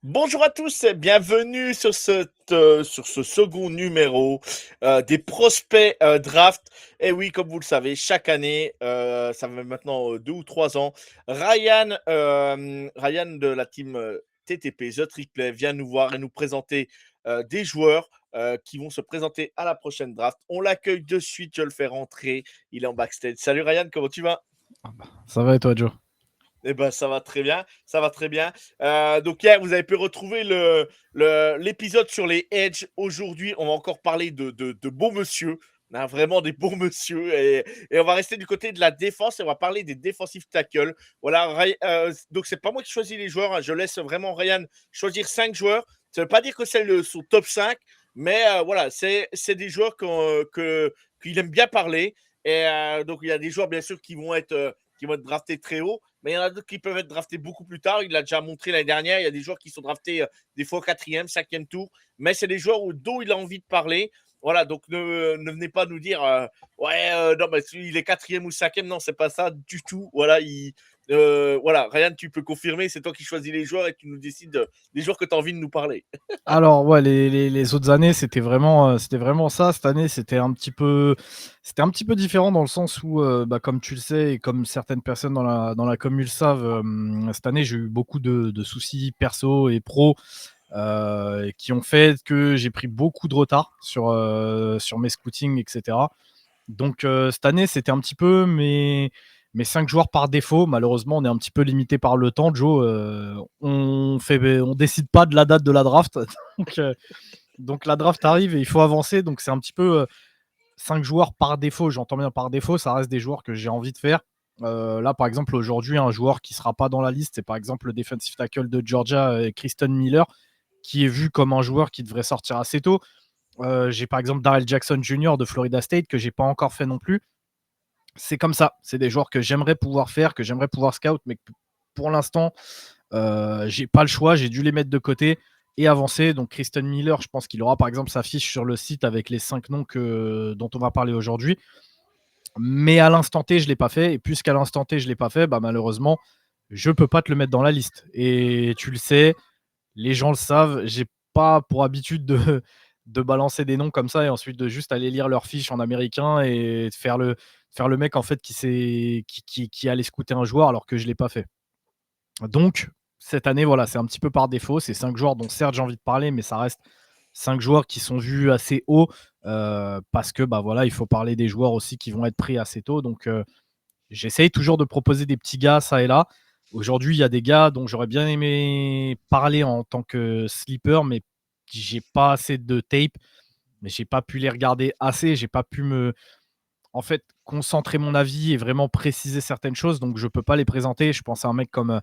Bonjour à tous et bienvenue sur ce second numéro des prospects draft. Et oui, comme vous le savez, chaque année, ça fait maintenant 2 ou 3 ans, Ryan de la team TTP, The Triplet, vient nous voir et nous présenter des joueurs qui vont se présenter à la prochaine draft. On l'accueille de suite, je le fais rentrer, il est en backstage. Salut Ryan, comment tu vas? Ah bah, ça va et toi, Joe? Eh ben, ça va très bien, ça va très bien. Donc hier, vous avez pu retrouver l'épisode sur les Edge. Aujourd'hui, on va encore parler de beaux monsieur. On a vraiment des beaux monsieur et on va rester du côté de la défense et on va parler des defensive tackles. Voilà, donc c'est pas moi qui choisis les joueurs, hein. Je laisse vraiment Ryan choisir 5 joueurs. Ça veut pas dire que c'est son top 5, mais voilà, c'est des joueurs qu'il aime bien parler. Et donc il y a des joueurs bien sûr qui vont être draftés très haut, mais il y en a d'autres qui peuvent être draftés beaucoup plus tard. Il l'a déjà montré l'année dernière. Il y a des joueurs qui sont draftés des fois au 4e, 5e tour, mais c'est des joueurs dont il a envie de parler. Voilà, donc ne venez pas nous dire ouais, non, mais il est 4e ou 5e. Non, c'est pas ça du tout. Voilà, Ryan, tu peux confirmer, c'est toi qui choisis les joueurs et tu nous décides des joueurs que tu as envie de nous parler. Alors ouais, les autres années, c'était vraiment ça. Cette année, c'était un petit peu différent dans le sens où, comme tu le sais et comme certaines personnes dans la com le savent, cette année, j'ai eu beaucoup de soucis perso et pro, qui ont fait que j'ai pris beaucoup de retard sur mes scoutings et cetera. Donc cette année, c'était un petit peu mes 5 joueurs par défaut. Malheureusement, on est un petit peu limité par le temps, Joe. On décide pas de la date de la draft. Donc la draft arrive et il faut avancer. Donc c'est un petit peu 5 joueurs par défaut. J'entends bien par défaut, ça reste des joueurs que j'ai envie de faire. Là, par exemple, aujourd'hui, un joueur qui sera pas dans la liste, c'est par exemple le defensive tackle de Georgia, Kristen Miller, qui est vu comme un joueur qui devrait sortir assez tôt. J'ai par exemple Darrell Jackson Jr. de Florida State que j'ai pas encore fait non plus. C'est comme ça. C'est des joueurs que j'aimerais pouvoir faire, que j'aimerais pouvoir scout, mais que pour l'instant, j'ai pas le choix. J'ai dû les mettre de côté et avancer. Donc, Kristen Miller, je pense qu'il aura par exemple sa fiche sur le site avec les 5 noms dont on va parler aujourd'hui. Mais à l'instant T, je ne l'ai pas fait. Et puisqu'à l'instant T, je ne l'ai pas fait, malheureusement, je ne peux pas te le mettre dans la liste. Et tu le sais, les gens le savent, j'ai pas pour habitude de balancer des noms comme ça et ensuite de juste aller lire leurs fiches en américain et de faire le mec en fait qui allait scouter un joueur alors que je l'ai pas fait. Donc cette année, voilà, c'est un petit peu par défaut. C'est 5 joueurs dont certes j'ai envie de parler, mais ça reste 5 joueurs qui sont vus assez haut, parce que voilà, il faut parler des joueurs aussi qui vont être pris assez tôt. Donc j'essaye toujours de proposer des petits gars ça et là. Aujourd'hui, il y a des gars dont j'aurais bien aimé parler en tant que sleeper, mais j'ai pas assez de tape, mais j'ai pas pu les regarder assez, j'ai pas pu en fait, concentrer mon avis et vraiment préciser certaines choses, donc je peux pas les présenter. Je pense à un mec comme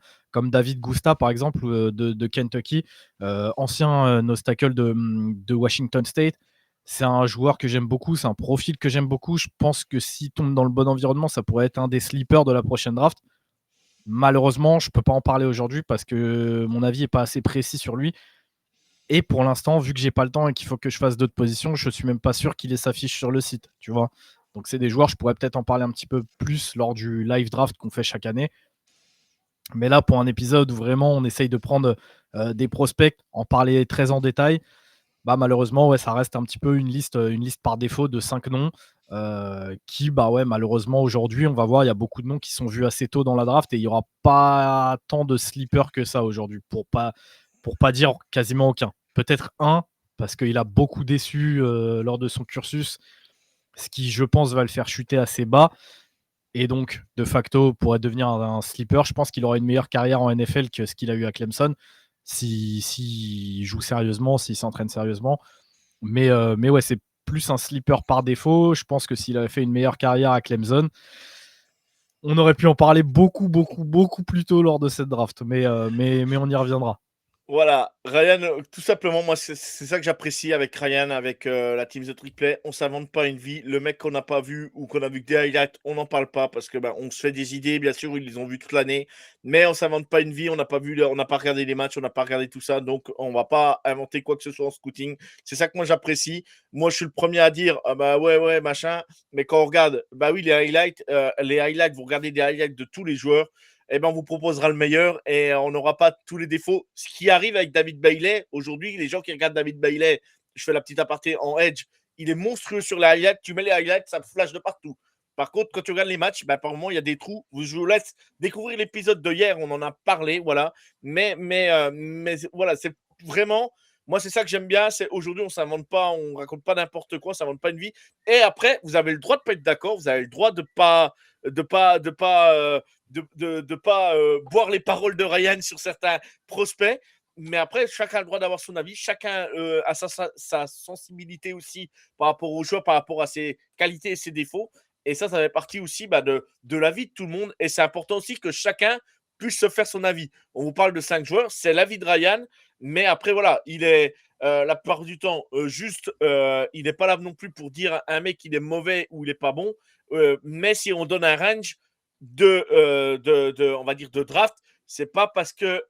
David Gusta, par exemple, de Kentucky, ancien nose tackle de Washington State. C'est un joueur que j'aime beaucoup, c'est un profil que j'aime beaucoup. Je pense que s'il tombe dans le bon environnement, ça pourrait être un des sleepers de la prochaine draft. Malheureusement, je peux pas en parler aujourd'hui parce que mon avis est pas assez précis sur lui. Et pour l'instant, vu que j'ai pas le temps et qu'il faut que je fasse d'autres positions, je suis même pas sûr qu'il ait sa fiche sur le site, tu vois. Donc c'est des joueurs, je pourrais peut-être en parler un petit peu plus lors du live draft qu'on fait chaque année. Mais là, pour un épisode où vraiment on essaye de prendre des prospects, en parler très en détail, malheureusement, ouais, ça reste un petit peu une liste par défaut de 5 noms, qui, ouais, malheureusement, aujourd'hui, on va voir, il y a beaucoup de noms qui sont vus assez tôt dans la draft et il n'y aura pas tant de sleepers que ça aujourd'hui, pour pas dire quasiment aucun. Peut-être un, parce qu'il a beaucoup déçu lors de son cursus, ce qui, je pense, va le faire chuter assez bas. Et donc, de facto, pourrait devenir un sleeper. Je pense qu'il aura une meilleure carrière en NFL que ce qu'il a eu à Clemson, s'il joue sérieusement, s'il s'entraîne sérieusement. Mais ouais, c'est plus un sleeper par défaut. Je pense que s'il avait fait une meilleure carrière à Clemson, on aurait pu en parler beaucoup, beaucoup, beaucoup plus tôt lors de cette draft. Mais on y reviendra. Voilà, Ryan, tout simplement, moi, c'est ça que j'apprécie avec Ryan, avec la team The Triplet. On s'invente pas une vie. Le mec qu'on n'a pas vu ou qu'on a vu que des highlights, on n'en parle pas parce que on se fait des idées. Bien sûr, ils les ont vus toute l'année, mais on s'invente pas une vie. On n'a pas vu, on n'a pas regardé les matchs, on n'a pas regardé tout ça, donc on va pas inventer quoi que ce soit en scouting. C'est ça que moi j'apprécie. Moi, je suis le premier à dire, ah bah ouais, ouais, machin. Mais quand on regarde, bah oui, les highlights, vous regardez des highlights de tous les joueurs. eh ben, on vous proposera le meilleur et on n'aura pas tous les défauts. Ce qui arrive avec David Bailey, aujourd'hui, les gens qui regardent David Bailey, je fais la petite aparté en edge, il est monstrueux sur les highlights. Tu mets les highlights, ça flash de partout. Par contre, quand tu regardes les matchs, par moment, il y a des trous. Je vous laisse découvrir l'épisode de hier, on en a parlé, voilà. Mais voilà, c'est vraiment. Moi, c'est ça que j'aime bien. C'est aujourd'hui, on s'invente pas, on raconte pas n'importe quoi, on s'invente pas une vie. Et après, vous avez le droit de pas être d'accord, vous avez le droit de pas, boire les paroles de Ryan sur certains prospects. Mais après, chacun a le droit d'avoir son avis, chacun a sa sensibilité aussi par rapport aux joueurs, par rapport à ses qualités et ses défauts. Et ça fait partie aussi de l'avis de tout le monde. Et c'est important aussi que chacun puisse se faire son avis. On vous parle de 5 joueurs, c'est l'avis de Ryan. Mais après, voilà, il est la plupart du temps juste, il n'est pas là non plus pour dire à un mec qu'il est mauvais ou il n'est pas bon. Mais si on donne un range on va dire, de draft, c'est pas parce que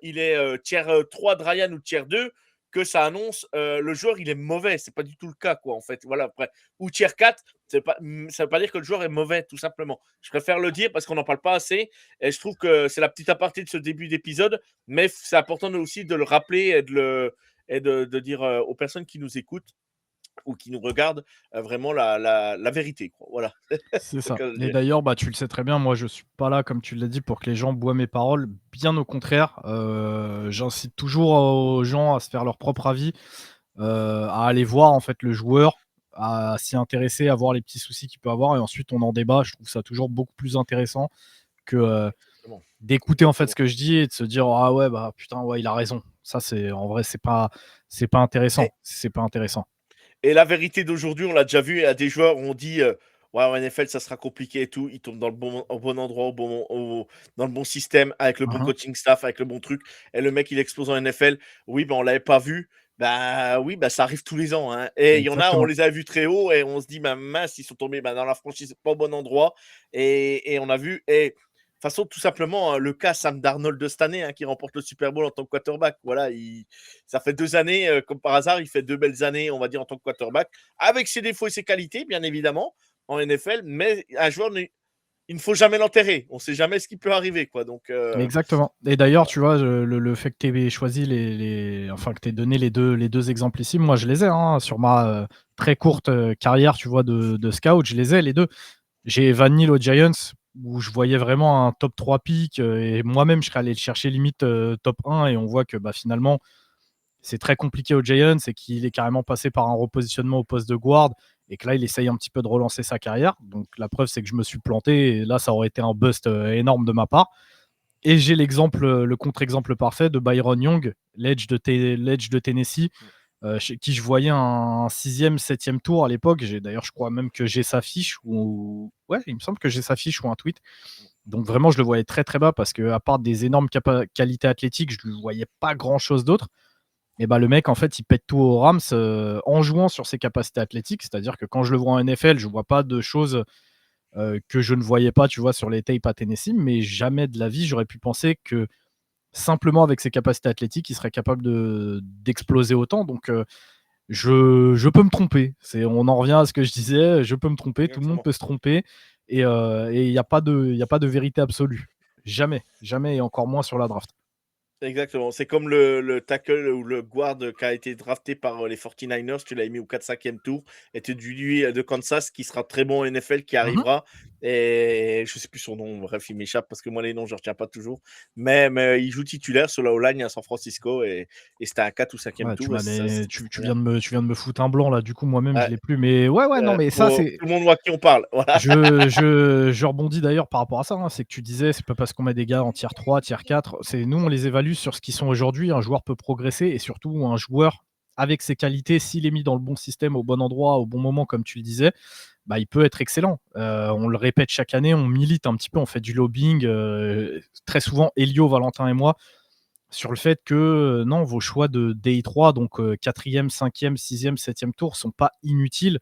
il est tier 3 de Ryan ou tier 2 que ça annonce le joueur il est mauvais. C'est pas du tout le cas, quoi, en fait. Voilà, après. Ou tier 4, ça veut pas dire que le joueur est mauvais, tout simplement. Je préfère le dire parce qu'on n'en parle pas assez. Et je trouve que c'est la petite aparté de ce début d'épisode. Mais c'est important aussi de le rappeler et de dire aux personnes qui nous écoutent ou qui nous regardent vraiment la vérité, quoi. Voilà. C'est C'est le ça. cas de Et dire. d'ailleurs, bah, tu le sais très bien, moi je suis pas là, comme tu l'as dit, pour que les gens boivent mes paroles. Bien au contraire, j'incite toujours aux gens à se faire leur propre avis, à aller voir en fait le joueur, à s'y intéresser, à voir les petits soucis qu'il peut avoir et ensuite on en débat. Je trouve ça toujours beaucoup plus intéressant que, Exactement. d'écouter en fait ce Exactement. que je dis et de se dire: «Ah ouais, bah, putain, ouais, il a raison». Ça c'est en vrai, c'est pas intéressant, Et c'est pas intéressant. Et la vérité d'aujourd'hui, on l'a déjà vu, il y a des joueurs, on dit ouais, en NFL, ça sera compliqué et tout. Ils tombent dans au bon endroit, dans le bon système, avec le bon Mmh. coaching staff, avec le bon truc. Et le mec, il explose en NFL. Oui, ben, on l'avait pas vu. Bah oui, bah, ça arrive tous les ans, hein. Et il y en a, on Exactement. les a vus très haut et on se dit, bah, mince, ils sont tombés dans la franchise, pas au bon endroit. Et on a vu. Et de toute façon, tout simplement, hein, le cas Sam Darnold de cette année, hein, qui remporte le Super Bowl en tant que quarterback. Voilà, ça fait 2 années, comme par hasard, il fait 2 belles années, on va dire, en tant que quarterback, avec ses défauts et ses qualités, bien évidemment, en NFL. Mais un joueur, il ne faut jamais l'enterrer. On ne sait jamais ce qui peut arriver, quoi. Donc, Exactement. Et d'ailleurs, tu vois, le fait que tu aies choisi enfin, que tu aies donné les deux exemples ici, moi je les ai, hein, sur ma, très courte, carrière, tu vois, de scout, je les ai les 2. J'ai Evan Neal aux Giants où je voyais vraiment un top 3 pick, et moi-même je serais allé le chercher limite, top 1 et on voit que, bah, finalement, c'est très compliqué aux Giants et qu'il est carrément passé par un repositionnement au poste de guard et que là, il essaye un petit peu de relancer sa carrière. Donc la preuve, c'est que je me suis planté et là, ça aurait été un bust, énorme de ma part. Et j'ai le contre-exemple parfait de Byron Young, l'edge de Tennessee, chez qui je voyais un 6e, 7e tour à l'époque. D'ailleurs, je crois même que j'ai sa fiche ou ouais, il me semble que j'ai sa fiche ou un tweet. Donc vraiment, je le voyais très très bas parce que à part des énormes qualités athlétiques, je ne voyais pas grand-chose d'autre. Et bah, le mec, en fait, il pète tout aux Rams, en jouant sur ses capacités athlétiques. C'est-à-dire que quand je le vois en NFL, je vois pas de choses que je ne voyais pas, tu vois, sur les tapes à Tennessee. Mais jamais de la vie, j'aurais pu penser que simplement avec ses capacités athlétiques, il serait capable d'exploser autant. Donc, je peux me tromper. On en revient à ce que je disais, je peux me tromper, tout le monde exactement. peut se tromper. Et il n'y a pas de vérité absolue. Jamais, jamais et encore moins sur la draft. Exactement. C'est comme le tackle ou le guard qui a été drafté par les 49ers. Tu l'as mis au 4-5e tour. Et tu dis lui de Kansas qui sera très bon en NFL, qui Mmh. arrivera. Et je sais plus son nom. Bref, il m'échappe parce que moi, les noms, je ne retiens pas toujours. Mais il joue titulaire sur la O-line à San Francisco. Et c'était un 4 ou 5e Ouais, tour. Et ça, c'est tu très bien. viens de me foutre un blanc là, du coup moi-même je Ouais, l'ai plus. Mais ouais, ouais, non mais ça pour c'est tout le monde voit à qui on parle. Voilà. je rebondis d'ailleurs par rapport à ça, hein. C'est que tu disais, c'est pas parce qu'on met des gars en tier 3, tier 4, c'est nous on les évalue sur ce qu'ils sont aujourd'hui. Un joueur peut progresser et surtout un joueur avec ses qualités, s'il est mis dans le bon système, au bon endroit, au bon moment comme tu le disais, bah, il peut être excellent. On le répète chaque année, on milite un petit peu, on fait du lobbying, très souvent Elio, Valentin et moi, sur le fait que, non, vos choix de DI3, donc 4e, 5e, 6e, 7e tour sont pas inutiles.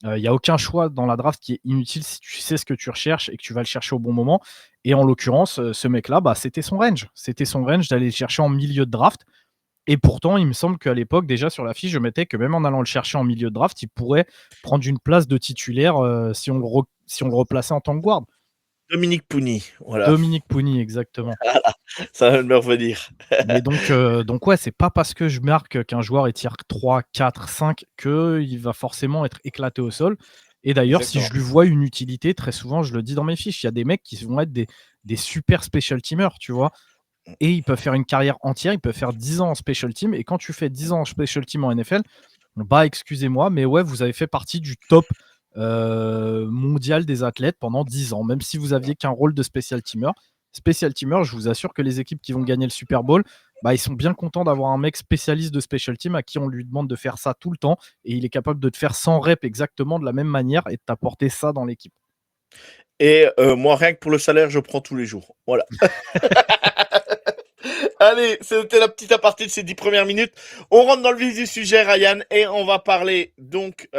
Il y a aucun choix dans la draft qui est inutile si tu sais ce que tu recherches et que tu vas le chercher au bon moment. Et en l'occurrence, ce mec-là, bah, c'était son range. C'était son range d'aller le chercher en milieu de draft. Et pourtant, il me semble qu'à l'époque, déjà sur la fiche, je mettais que même en allant le chercher en milieu de draft, il pourrait prendre une place de titulaire si on le replaçait en tant que guard. Dominique Pougny, voilà. Dominique Pougny, exactement. Ça vient de me revenir. Mais donc ouais, c'est pas parce que je marque qu'un joueur est tier 3, 4, 5 qu'il va forcément être éclaté au sol. Et d'ailleurs, si Exactement. je lui vois une utilité, très souvent, je le dis dans mes fiches, il y a des mecs qui vont être des super special teamers, tu vois. Et ils peuvent faire une carrière entière, ils peuvent faire 10 ans en special team. Et quand tu fais 10 ans en special team en NFL, bah excusez-moi, mais ouais, vous avez fait partie du top mondial des athlètes pendant 10 ans, même si vous aviez qu'un rôle de special teamer. Special teamer, je vous assure que les équipes qui vont gagner le Super Bowl, bah, ils sont bien contents d'avoir un mec spécialiste de special team à qui on lui demande de faire ça tout le temps et il est capable de te faire 100 reps exactement de la même manière et de t'apporter ça dans l'équipe. Et moi, rien que pour le salaire, je prends tous les jours. Voilà. Allez, c'était la petite aparté de ces 10 premières minutes. On rentre dans le vif du sujet, Ryan, et on va parler donc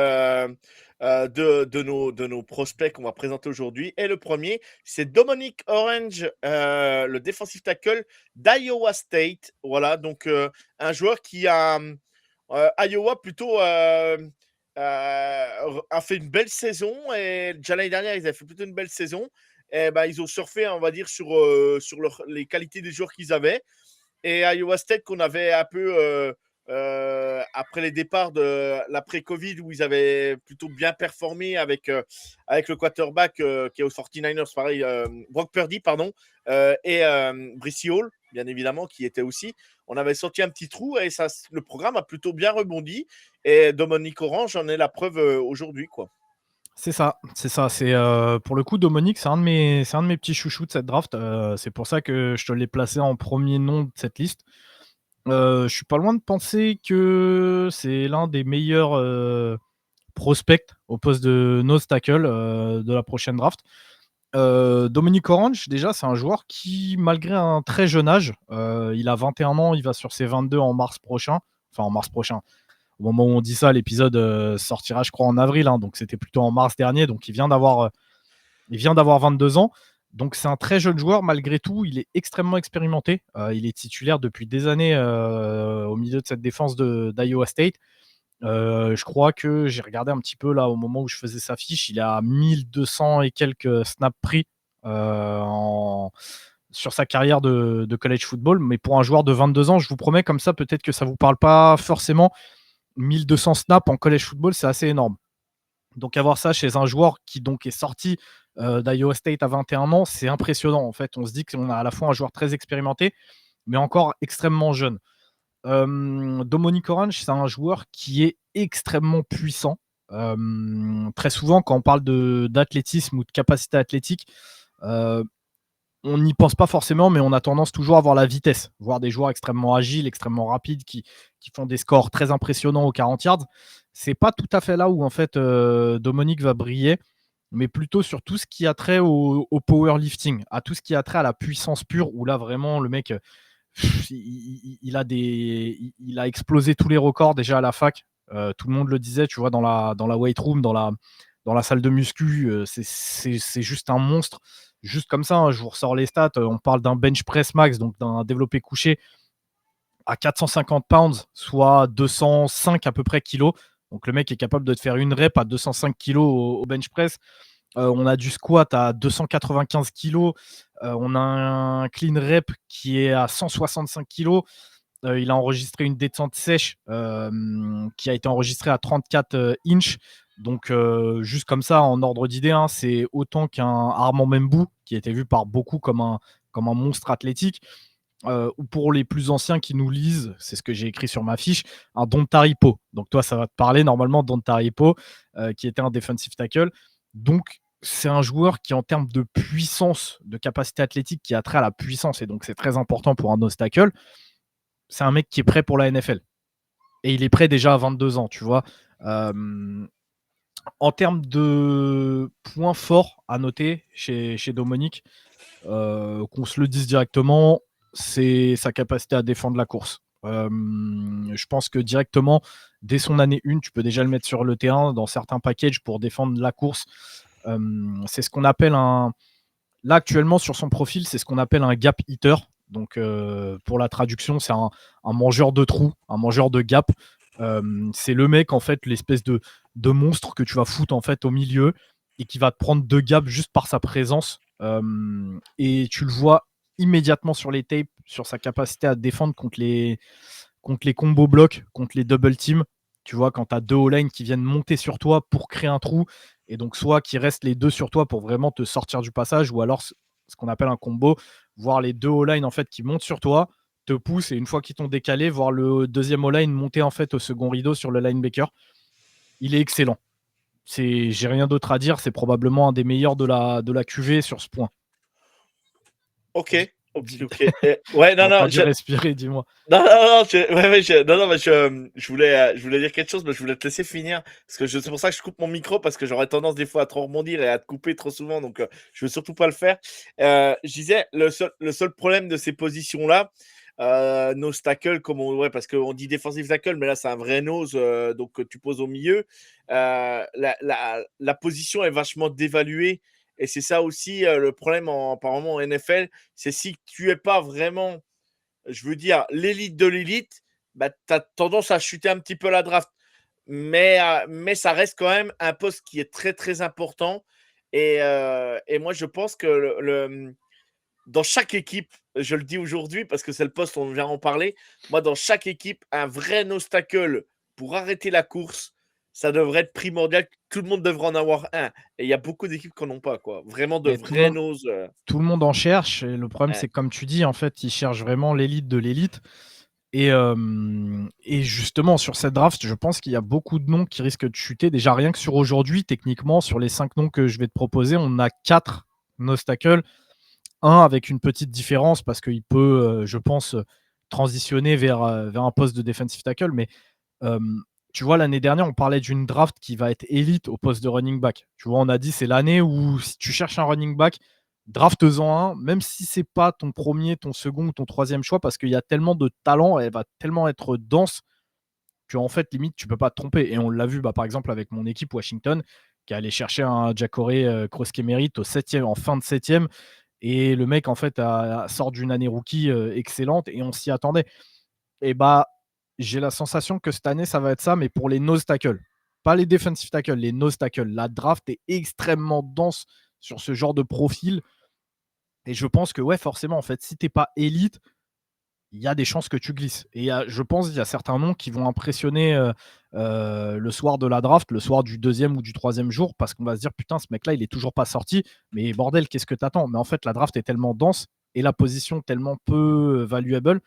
de nos prospects qu'on va présenter aujourd'hui. Et le premier, c'est Dominic Orange, le defensive tackle d'Iowa State. Voilà, donc un joueur qui a Iowa plutôt a fait une belle saison. Et déjà l'année dernière, ils avaient fait plutôt une belle saison. Et ben, ils ont surfé, on va dire, sur les qualités des joueurs qu'ils avaient. Et Iowa State qu'on avait un peu après les départs de l'après-Covid où ils avaient plutôt bien performé avec le quarterback qui est aux 49ers, pareil, Brock Purdy, pardon, et Brissy Hall, bien évidemment, qui était aussi. On avait sorti un petit trou et ça, le programme a plutôt bien rebondi. Et Dominique Orange en est la preuve aujourd'hui, quoi. C'est ça, c'est ça. C'est pour le coup, Dominique, c'est un de mes petits chouchous de cette draft. C'est pour ça que je te l'ai placé en premier nom de cette liste. Je suis pas loin de penser que c'est l'un des meilleurs prospects au poste de nose tackle de la prochaine draft. Dominic Orange, déjà, c'est un joueur qui, malgré un très jeune âge, il a 21 ans, il va sur ses 22 en mars prochain. Enfin, en mars prochain. Au moment où on dit ça, l'épisode sortira, je crois, en avril. Hein, donc, c'était plutôt en mars dernier. Donc, il vient d'avoir 22 ans. Donc, c'est un très jeune joueur. Malgré tout, il est extrêmement expérimenté. Il est titulaire depuis des années au milieu de cette défense d'Iowa State. Je crois que j'ai regardé un petit peu là au moment où je faisais sa fiche, il a 1200 et quelques snaps pris sur sa carrière de college football. Mais pour un joueur de 22 ans, je vous promets, comme ça, peut-être que ça ne vous parle pas forcément. 1200 snaps en college football, c'est assez énorme. Donc avoir ça chez un joueur qui donc est sorti d'Iowa State à 21 ans, c'est impressionnant. En fait, on se dit qu'on a à la fois un joueur très expérimenté, mais encore extrêmement jeune. Dominic Orange, c'est un joueur qui est extrêmement puissant. Très souvent, quand on parle d'athlétisme ou de capacité athlétique, on n'y pense pas forcément, mais on a tendance toujours à voir la vitesse, voir des joueurs extrêmement agiles, extrêmement rapides, qui font des scores très impressionnants aux 40 yards. C'est pas tout à fait là où en fait Dominic va briller, mais plutôt sur tout ce qui a trait au powerlifting, à tout ce qui a trait à la puissance pure, où là vraiment le mec il a explosé tous les records déjà à la fac. Tout le monde le disait, tu vois, dans la weight room, dans la salle de muscu, c'est juste un monstre. Juste comme ça, hein, je vous ressors les stats. On parle d'un bench press max, donc d'un développé couché à 450 pounds, soit 205 à peu près kilos. Donc le mec est capable de te faire une rep à 205 kilos au bench press. On a du squat à 295 kg. On a un clean rep qui est à 165 kg. Il a enregistré une descente sèche qui a été enregistrée à 34 inches. Donc, juste comme ça, en ordre d'idée, hein, c'est autant qu'un Armand Membou, qui a été vu par beaucoup comme un monstre athlétique. Ou pour les plus anciens qui nous lisent, c'est ce que j'ai écrit sur ma fiche, un Don Taripo. Donc toi, ça va te parler normalement, Don Taripo, qui était un defensive tackle. Donc, c'est un joueur qui, en termes de puissance, de capacité athlétique, qui a trait à la puissance, et donc c'est très important pour un nose tackle. C'est un mec qui est prêt pour la NFL. Et il est prêt déjà à 22 ans, tu vois. En termes de points forts à noter chez Dominique, qu'on se le dise directement, c'est sa capacité à défendre la course. Je pense que directement, dès son année 1, tu peux déjà le mettre sur le terrain dans certains packages pour défendre la course. C'est ce qu'on appelle un... Là, actuellement, sur son profil, c'est ce qu'on appelle un gap hitter. Donc, pour la traduction, c'est un mangeur de trous, un mangeur de gap. C'est le mec, en fait, l'espèce de monstre que tu vas foutre en fait au milieu et qui va te prendre 2 gaps juste par sa présence Et tu le vois immédiatement sur les tapes, sur sa capacité à défendre contre les combos blocs, contre les double teams. Tu vois, quand tu as deux O-line qui viennent monter sur toi pour créer un trou, et donc soit qui restent les deux sur toi pour vraiment te sortir du passage, ou alors ce qu'on appelle un combo, voir les deux O-line en fait qui montent sur toi, te poussent, et une fois qu'ils t'ont décalé, voir le deuxième O-line monter en fait au second rideau sur le linebacker. Il est excellent. J'ai rien d'autre à dire, c'est probablement un des meilleurs de la QV sur ce point. Ok, Dis, ok, dis... ok. Ouais, Tu non, m'as pas non, dit respirer, dis-moi. non, non, non, ouais, ouais, non, non, mais je voulais dire quelque chose, mais je voulais te laisser finir. Parce que c'est pour ça que je coupe mon micro, parce que j'aurais tendance des fois à trop rebondir et à te couper trop souvent. Donc, je veux surtout pas le faire. Je disais, le seul problème de ces positions-là, nose tackle, ouais, parce qu'on dit defensive tackle, mais là, c'est un vrai nose, donc que tu poses au milieu. La position est vachement dévaluée. Et c'est ça aussi le problème, apparemment, en NFL. C'est si tu es pas vraiment, je veux dire, l'élite de l'élite, bah, tu as tendance à chuter un petit peu la draft. Mais ça reste quand même un poste qui est très, très important. Et moi, je pense que dans chaque équipe, je le dis aujourd'hui parce que c'est le poste, on vient en parler. Moi, dans chaque équipe, un vrai nose tackle pour arrêter la course, ça devrait être primordial. Tout le monde devrait en avoir un. Et il y a beaucoup d'équipes qui n'en ont pas, quoi. Vraiment de Mais vrais nose. tout le monde en cherche. Et le problème, Ouais. c'est que, comme tu dis, en fait, ils cherchent vraiment l'élite de l'élite. Et justement, sur cette draft, je pense qu'il y a beaucoup de noms qui risquent de chuter. Déjà, rien que sur aujourd'hui, techniquement, sur les 5 noms que je vais te proposer, on a 4 nose tackle. Un avec une petite différence parce qu'il peut, je pense, transitionner vers un poste de defensive tackle. Mais euh, tu vois, l'année dernière, on parlait d'une draft qui va être élite au poste de running back. Tu vois, on a dit c'est l'année où si tu cherches un running back, draft-en un, même si c'est pas ton premier, ton second ou ton troisième choix, parce qu'il y a tellement de talent, elle va tellement être dense qu'en fait, limite, tu peux pas te tromper. Et on l'a vu, par exemple, avec mon équipe Washington, qui allait chercher un Jacare Cross-Kemerit en fin de septième. Et le mec, en fait, sort d'une année rookie excellente et on s'y attendait. Et j'ai la sensation que cette année, ça va être ça, mais pour les nose tackle. Pas les defensive tackle, les nose tackle. La draft est extrêmement dense sur ce genre de profil. Et je pense que, ouais, forcément, en fait, si t'es pas élite, il y a des chances que tu glisses. Et je pense qu'il y a certains noms qui vont impressionner le soir de la draft, le soir du deuxième ou du troisième jour, parce qu'on va se dire, putain, ce mec-là, il est toujours pas sorti. Mais bordel, qu'est-ce que t'attends? Mais en fait, la draft est tellement dense et la position tellement peu valuable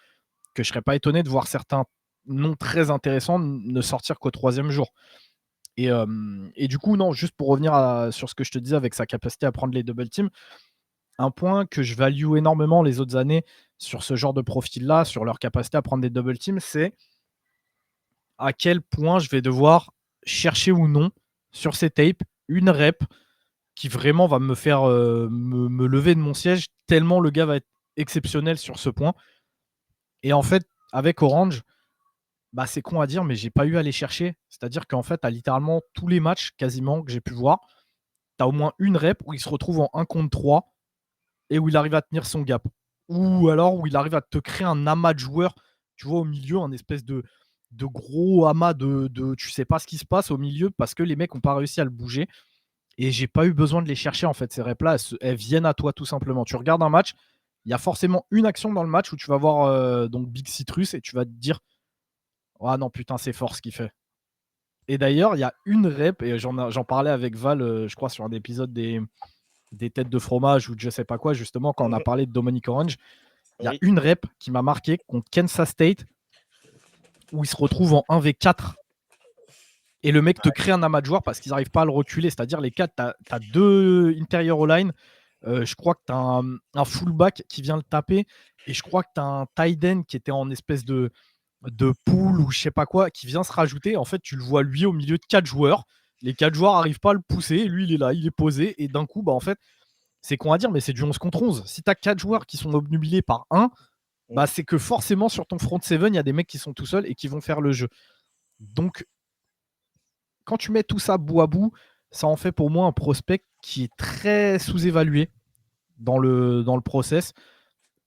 que je serais pas étonné de voir certains noms très intéressants ne sortir qu'au troisième jour. Et du coup, non, juste pour revenir sur ce que je te disais avec sa capacité à prendre les double teams, un point que je value énormément les autres années sur ce genre de profil-là, sur leur capacité à prendre des double teams, c'est à quel point je vais devoir chercher ou non sur ces tapes une rep qui vraiment va me faire me lever de mon siège tellement le gars va être exceptionnel sur ce point. Et en fait, avec Orange, c'est con à dire, mais j'ai pas eu à les chercher. C'est-à-dire qu'en fait, à littéralement tous les matchs quasiment que j'ai pu voir, tu as au moins une rep où il se retrouve en 1 contre 3 et où il arrive à tenir son gap. Ou alors où il arrive à te créer un amas de joueurs, tu vois, au milieu, un espèce de gros amas de tu sais pas ce qui se passe au milieu parce que les mecs n'ont pas réussi à le bouger. Et j'ai pas eu besoin de les chercher, en fait, ces reps-là. Elles viennent à toi, tout simplement. Tu regardes un match, il y a forcément une action dans le match où tu vas voir donc Big Citrus et tu vas te dire ah non, putain, c'est fort ce qu'il fait. Et d'ailleurs, il y a une rep, et j'en parlais avec Val, je crois, sur un épisode des têtes de fromage ou de je sais pas quoi, justement, quand on a parlé de Dominic Orange. Il y a Oui. une rep qui m'a marqué contre Kansas State où il se retrouve en 1v4 et le mec te crée un amas de joueurs parce qu'ils n'arrivent pas à le reculer. C'est-à-dire, les 4, tu as deux interior line. Je crois que tu as un fullback qui vient le taper et je crois que tu as un tight end qui était en espèce de pool ou je sais pas quoi qui vient se rajouter. En fait, tu le vois lui au milieu de 4 joueurs. Les 4 joueurs n'arrivent pas à le pousser. Lui, il est là, il est posé. Et d'un coup, en fait, c'est con à dire, mais c'est du 11 contre 11. Si tu as 4 joueurs qui sont obnubilés par un, c'est que forcément, sur ton front 7, il y a des mecs qui sont tout seuls et qui vont faire le jeu. Donc, quand tu mets tout ça bout à bout, ça en fait pour moi un prospect qui est très sous-évalué dans le process.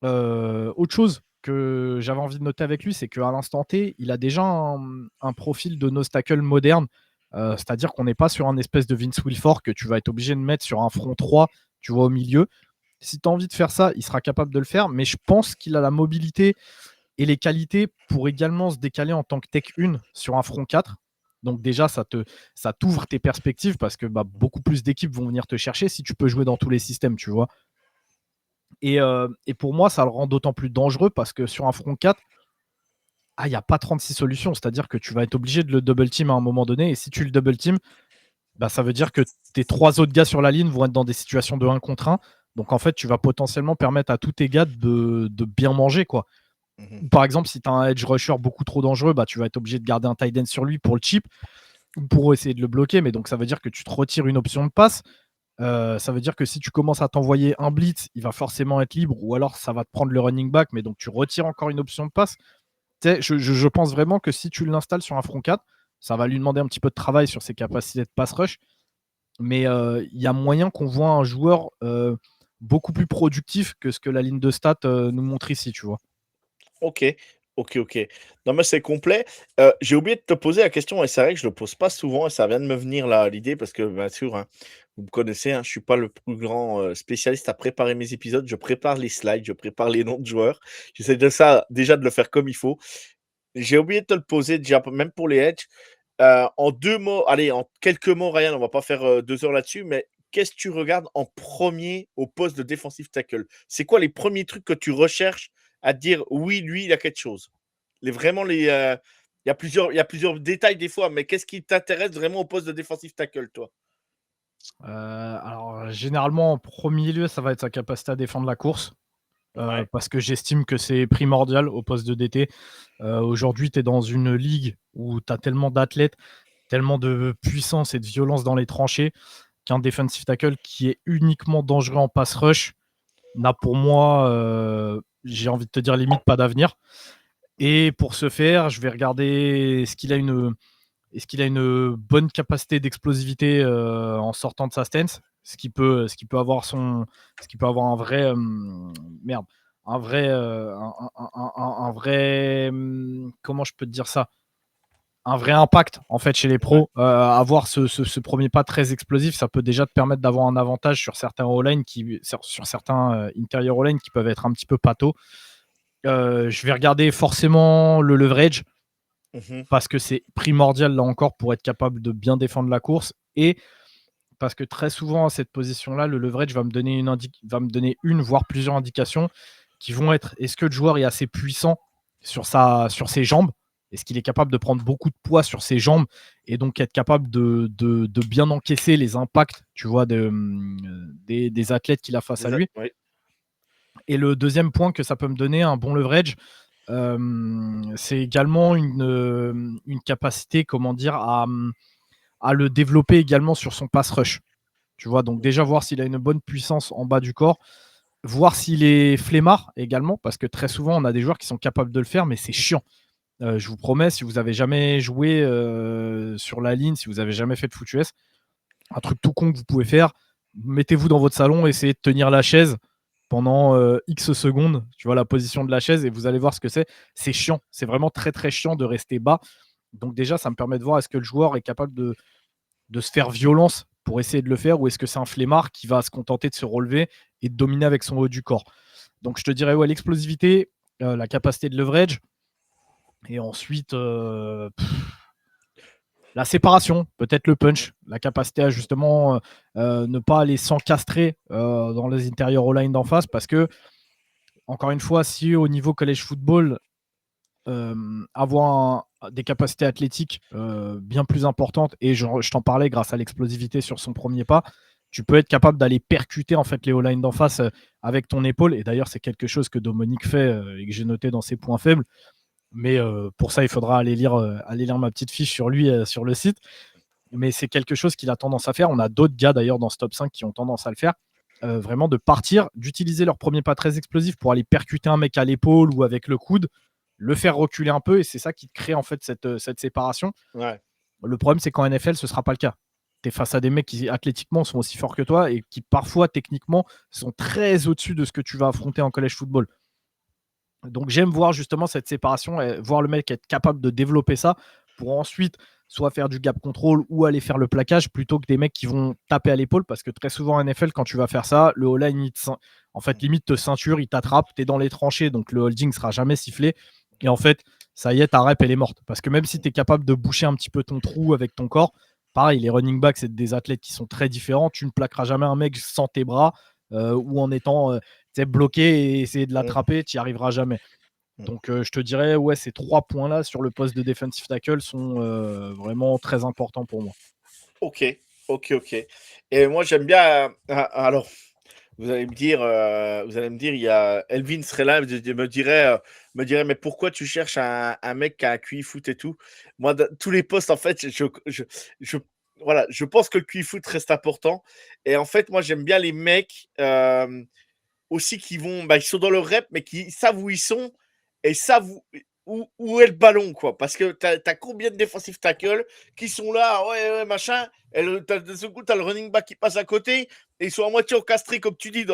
Autre chose que j'avais envie de noter avec lui, c'est qu'à l'instant T, il a déjà un profil de nose tackle moderne. C'est-à-dire qu'on n'est pas sur un espèce de Vince Wilfork que tu vas être obligé de mettre sur un front 3, tu vois, au milieu. Si tu as envie de faire ça, il sera capable de le faire, mais je pense qu'il a la mobilité et les qualités pour également se décaler en tant que tech 1 sur un front 4. Donc déjà, ça t'ouvre tes perspectives parce que beaucoup plus d'équipes vont venir te chercher si tu peux jouer dans tous les systèmes, tu vois. Et pour moi, ça le rend d'autant plus dangereux parce que sur un front 4, il n'y a pas 36 solutions. C'est-à-dire que tu vas être obligé de le double team à un moment donné. Et si tu le double team, ça veut dire que tes 3 autres gars sur la ligne vont être dans des situations de 1 contre 1. Donc en fait, tu vas potentiellement permettre à tous tes gars de bien manger, quoi. Ou par exemple, si tu as un edge rusher beaucoup trop dangereux, tu vas être obligé de garder un tight end sur lui pour le chip ou pour essayer de le bloquer. Mais donc ça veut dire que tu te retires une option de passe. Ça veut dire que si tu commences à t'envoyer un blitz, il va forcément être libre, ou alors ça va te prendre le running back, mais donc tu retires encore une option de passe. Je pense vraiment que si tu l'installes sur un front 4, ça va lui demander un petit peu de travail sur ses capacités de pass rush, mais il y a moyen qu'on voit un joueur beaucoup plus productif que ce que la ligne de stats nous montre ici, tu vois. Ok, ok. Non, mais c'est complet. J'ai oublié de te poser la question, et c'est vrai que je le pose pas souvent, et ça vient de me venir là l'idée, parce que bien sûr, hein, vous me connaissez, hein, je suis pas le plus grand spécialiste à préparer mes épisodes. Je prépare les slides, je prépare les noms de joueurs. J'essaie déjà de le faire comme il faut. J'ai oublié de te le poser déjà, même pour les Edge. En 2 mots, allez, en quelques mots, Ryan, on va pas faire 2 heures là-dessus, mais qu'est-ce que tu regardes en premier au poste de defensive tackle? C'est quoi les premiers trucs que tu recherches à te dire oui, lui, il a quelque chose? Il y a plusieurs détails des fois, mais qu'est-ce qui t'intéresse vraiment au poste de defensive tackle, toi? Alors, généralement, en premier lieu, ça va être sa capacité à défendre la course, Ouais. parce que j'estime que c'est primordial au poste de DT. Aujourd'hui, tu es dans une ligue où tu as tellement d'athlètes, tellement de puissance et de violence dans les tranchées, qu'un defensive tackle qui est uniquement dangereux en pass rush n'a pour moi, j'ai envie de te dire, limite pas d'avenir. Et pour ce faire, je vais regarder est-ce qu'il a une bonne capacité d'explosivité en sortant de sa stance, ce qui peut avoir un vrai un vrai un vrai comment je peux te dire ça, un vrai impact en fait chez les Ouais. pros. Avoir ce premier pas très explosif, ça peut déjà te permettre d'avoir un avantage sur certains O-line sur certains intérieur O-line qui peuvent être un petit peu pâteaux. Je vais regarder forcément le leverage Mhm. parce que c'est primordial là encore pour être capable de bien défendre la course, et parce que très souvent à cette position-là, le leverage va me donner une voire plusieurs indications qui vont être: est-ce que le joueur est assez puissant sur ses jambes? Est-ce qu'il est capable de prendre beaucoup de poids sur ses jambes et donc être capable de bien encaisser les impacts, tu vois, des athlètes qu'il a face à lui? Ouais. Et le deuxième point que ça peut me donner, un bon leverage, c'est également une capacité, comment dire, à le développer également sur son pass rush. Tu vois, donc déjà voir s'il a une bonne puissance en bas du corps, voir s'il est flemmard également, parce que très souvent on a des joueurs qui sont capables de le faire, mais c'est chiant. Je vous promets, si vous avez jamais joué sur la ligne, si vous avez jamais fait de foot US, un truc tout con que vous pouvez faire, mettez-vous dans votre salon, essayez de tenir la chaise pendant X secondes, tu vois la position de la chaise, et vous allez voir ce que c'est. C'est chiant, c'est vraiment très très chiant de rester bas. Donc déjà, ça me permet de voir est-ce que le joueur est capable de se faire violence pour essayer de le faire, ou est-ce que c'est un flemmard qui va se contenter de se relever et de dominer avec son haut du corps. Donc je te dirais, ouais, l'explosivité, la capacité de leverage, et ensuite la séparation, peut-être le punch, la capacité à justement ne pas aller s'encastrer dans les intérieurs all line d'en face, parce que, encore une fois, si au niveau college football, avoir des capacités athlétiques bien plus importantes, et je t'en parlais grâce à l'explosivité sur son premier pas, tu peux être capable d'aller percuter en fait les all line d'en face avec ton épaule. Et d'ailleurs, c'est quelque chose que Dominique fait et que j'ai noté dans ses points faibles. Mais pour ça, il faudra aller lire ma petite fiche sur lui sur le site. Mais c'est quelque chose qu'il a tendance à faire. On a d'autres gars d'ailleurs dans ce top 5 qui ont tendance à le faire. Vraiment de partir, d'utiliser leur premier pas très explosif pour aller percuter un mec à l'épaule ou avec le coude, le faire reculer un peu, et c'est ça qui te crée en fait cette séparation. Ouais. Le problème, c'est qu'en NFL, ce sera pas le cas. Tu es face à des mecs qui athlétiquement sont aussi forts que toi et qui parfois techniquement sont très au-dessus de ce que tu vas affronter en college football. Donc j'aime voir justement cette séparation, et voir le mec être capable de développer ça pour ensuite soit faire du gap control ou aller faire le plaquage plutôt que des mecs qui vont taper à l'épaule, parce que très souvent en NFL, quand tu vas faire ça, le O-line, en fait, limite te ceinture, il t'attrape, t'es dans les tranchées, donc le holding sera jamais sifflé. Et en fait, ça y est, ta rep, elle est morte. Parce que même si tu es capable de boucher un petit peu ton trou avec ton corps, pareil, les running backs, c'est des athlètes qui sont très différents. Tu ne plaqueras jamais un mec sans tes bras ou en étant bloqué et essayer de l'attraper, tu n'y arriveras jamais. Donc, je te dirais, ouais, ces 3 points-là sur le poste de defensive tackle sont vraiment très importants pour moi. Ok, ok. Et moi, j'aime bien. Alors, vous allez me dire, il y a Elvin serait là, me dirait, mais pourquoi tu cherches un mec qui a un QI foot et tout? Moi, tous les postes, en fait, voilà, je pense que le QI foot reste important. Et en fait, moi, j'aime bien les mecs aussi qui vont, ils sont dans le rep, mais qui savent où ils sont et savent où est le ballon, quoi. Parce que t'as combien de défensifs tackles qui sont là, ouais, machin, et de ce coup, t'as le running back qui passe à côté, et ils sont à moitié encastrés, comme tu dis,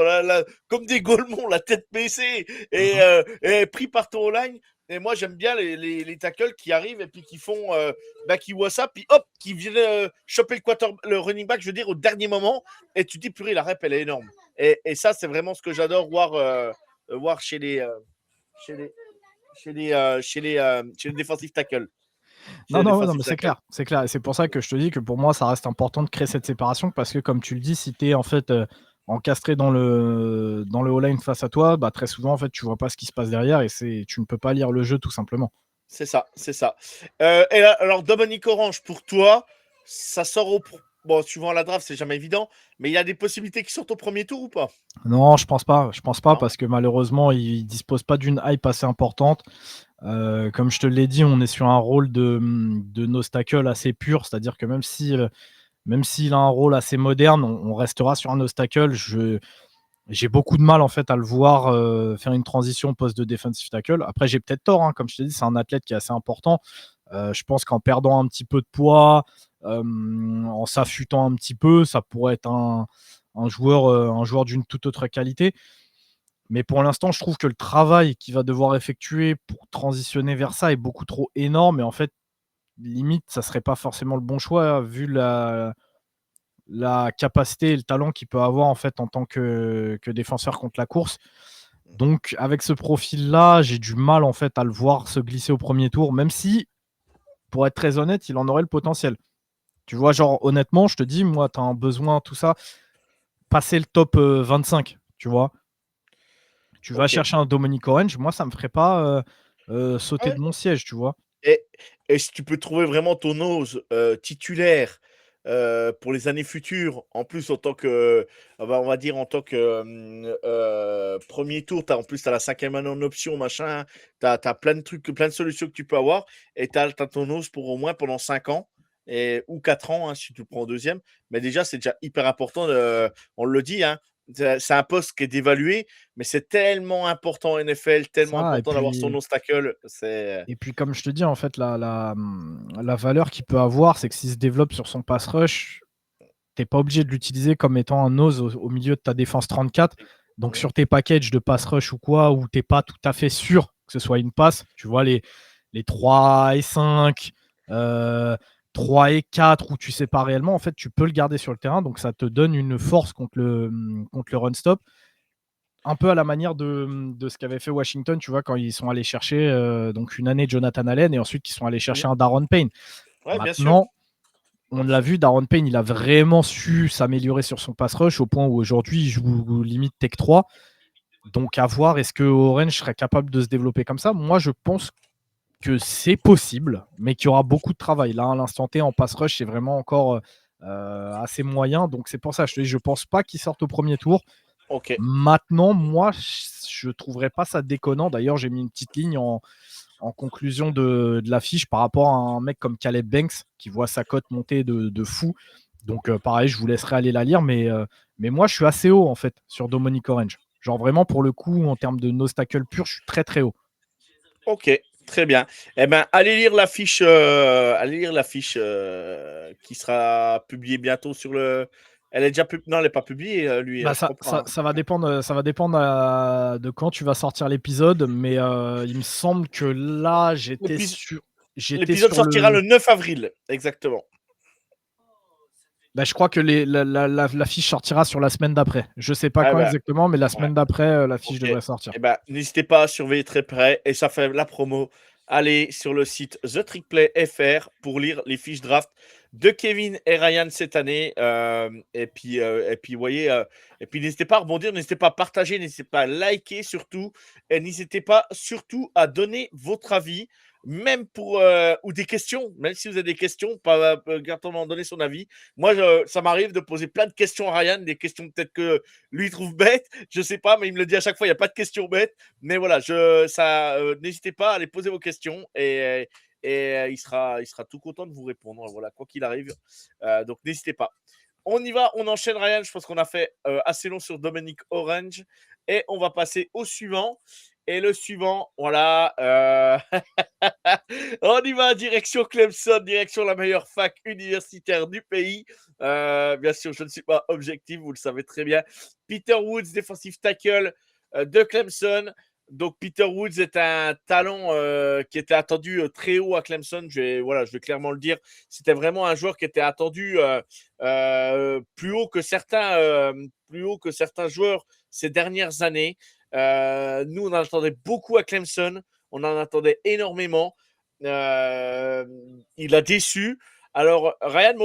comme des golemons, la tête baissée, et pris par ton line. Et moi, j'aime bien les tackles qui arrivent et puis qui font, qui voient ça, puis hop, qui viennent choper le running back, je veux dire, au dernier moment, et tu dis, purée, la rep, elle est énorme. Et ça, c'est vraiment ce que j'adore voir chez les, defensive tackles. Chez Non, les non, ouais, non, defensive mais c'est tackles. clair, c'est clair. Et c'est pour ça que je te dis que pour moi, ça reste important de créer cette séparation parce que, comme tu le dis, si tu es en fait encastré dans le O-line face à toi, très souvent, en fait, tu vois pas ce qui se passe derrière et tu ne peux pas lire le jeu tout simplement. C'est ça, c'est ça. Et là, alors, Dominique Orange, pour toi, ça sort Bon, suivant la draft, c'est jamais évident, mais il y a des possibilités qui sortent au premier tour ou pas? Non, je pense pas. Je pense pas Non. parce que malheureusement, il dispose pas d'une hype assez importante. Comme je te l'ai dit, on est sur un rôle de nose tackle assez pur, c'est-à-dire que même s'il a un rôle assez moderne, on restera sur un nose tackle. J'ai beaucoup de mal en fait à le voir faire une transition au poste de defensive tackle. Après, j'ai peut-être tort, hein, comme je t'ai dit, c'est un athlète qui est assez important. Je pense qu'en perdant un petit peu de poids, en s'affûtant un petit peu, ça pourrait être un joueur d'une toute autre qualité. Mais pour l'instant, je trouve que le travail qu'il va devoir effectuer pour transitionner vers ça est beaucoup trop énorme. Et en fait, limite, ça serait pas forcément le bon choix vu la capacité et le talent qu'il peut avoir en fait en tant que défenseur contre la course. Donc, avec ce profil-là, j'ai du mal en fait à le voir se glisser au premier tour, même si, pour être très honnête, il en aurait le potentiel. Tu vois, genre, honnêtement, je te dis, moi, tu as un besoin, tout ça, passer le top 25, tu vois. Tu vas Ok. chercher un Dominic Orange, moi, ça me ferait pas sauter Ouais. de mon siège, tu vois. Et, et si tu peux trouver vraiment ton ose titulaire pour les années futures, en plus en tant que, on va dire en tant que premier tour, en plus tu as la cinquième année en option, machin, tu as plein de trucs, plein de solutions que tu peux avoir, et tu as ton ose pour au moins pendant 5 ans. Ou 4 ans, hein, si tu le prends au deuxième. Mais déjà, c'est déjà hyper important. On le dit, hein, c'est un poste qui est dévalué, mais c'est tellement important en NFL, tellement Ça, important d'avoir son nose tackle. C'est et puis comme je te dis, en fait, la valeur qu'il peut avoir, c'est que s'il se développe sur son pass rush, tu es pas obligé de l'utiliser comme étant un nose au milieu de ta défense 34. Donc Mhm. sur tes packages de pass rush ou quoi, où tu pas tout à fait sûr que ce soit une passe, tu vois les 3 et 5, 3 et 4, où tu sais pas réellement, en fait, tu peux le garder sur le terrain. Donc ça te donne une force contre le run stop. Un peu à la manière de ce qu'avait fait Washington, tu vois, quand ils sont allés chercher donc une année Jonathan Allen et ensuite qu'ils sont allés chercher Mhm. un Daron Payne. Ouais, bien sûr. Maintenant, on l'a vu, Daron Payne, il a vraiment su s'améliorer sur son pass rush au point où aujourd'hui il joue limite Tech 3. Donc à voir, est-ce que Orange serait capable de se développer comme ça? Moi, je pense que c'est possible, mais qu'il y aura beaucoup de travail. Là, à l'instant T, en pass rush, c'est vraiment encore assez moyen. Donc c'est pour ça, je te dis, je pense pas qu'il sorte au premier tour. Ok. Maintenant, moi, je trouverais pas ça déconnant. D'ailleurs, j'ai mis une petite ligne en conclusion de la fiche par rapport à un mec comme Caleb Banks qui voit sa cote monter de fou. Donc, pareil, je vous laisserai aller la lire, mais moi, je suis assez haut en fait sur Dominic Orange. Genre vraiment, pour le coup, en termes de nose tackle pur, je suis très très haut. Ok, très bien. Eh ben, allez lire la fiche qui sera publiée bientôt sur le. Elle est déjà non, elle n'est pas publiée, lui, Bah je crois pas, hein. ça va dépendre de quand tu vas sortir l'épisode, mais il me semble que là, j'étais L'épis- sur. J'étais L'épisode sur sortira le le 9 avril, exactement. Bah, je crois que la fiche sortira sur la semaine d'après. Je sais pas Ah quand bah, exactement, mais la ouais, semaine d'après, la fiche OK. devrait sortir. Et bah, n'hésitez pas à surveiller très près et ça fait la promo. Allez sur le site The Trick Play FR pour lire les fiches draft de Kevin et Ryan cette année. Et puis, vous voyez, et puis n'hésitez pas à rebondir, n'hésitez pas à partager, n'hésitez pas à liker surtout. Et n'hésitez pas surtout à donner votre avis, même pour, ou des questions, même si vous avez des questions, pas directement donner son avis. Moi, ça m'arrive de poser plein de questions à Ryan, des questions peut-être que lui trouve bêtes, je sais pas, mais il me le dit à chaque fois, il n'y a pas de questions bêtes. Mais voilà, n'hésitez pas à aller poser vos questions et il sera tout content de vous répondre. Voilà, quoi qu'il arrive. Donc n'hésitez pas. On y va, on enchaîne Ryan. Je pense qu'on a fait assez long sur Dominic Orange et on va passer au suivant. Et le suivant, voilà. On y va, direction Clemson, direction la meilleure fac universitaire du pays. Bien sûr, je ne suis pas objectif, vous le savez très bien. Peter Woods, defensive tackle de Clemson. Donc, Peter Woods est un talent qui était attendu très haut à Clemson. Je vais clairement le dire. C'était vraiment un joueur qui était attendu plus haut que certains joueurs ces dernières années. Nous, on en attendait beaucoup à Clemson. On en attendait énormément. Il a déçu. Alors, Ryan m'a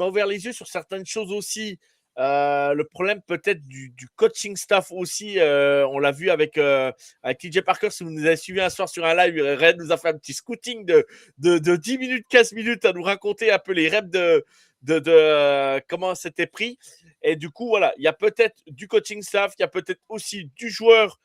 ouvert les yeux sur certaines choses aussi. Le problème peut-être du coaching staff aussi. On l'a vu avec TJ Parker. Si vous nous avez suivi un soir sur un live, Ryan nous a fait un petit scouting de 10 minutes, 15 minutes à nous raconter un peu les reps de comment c'était pris. Et du coup, voilà, il y a peut-être du coaching staff, il y a peut-être aussi du joueur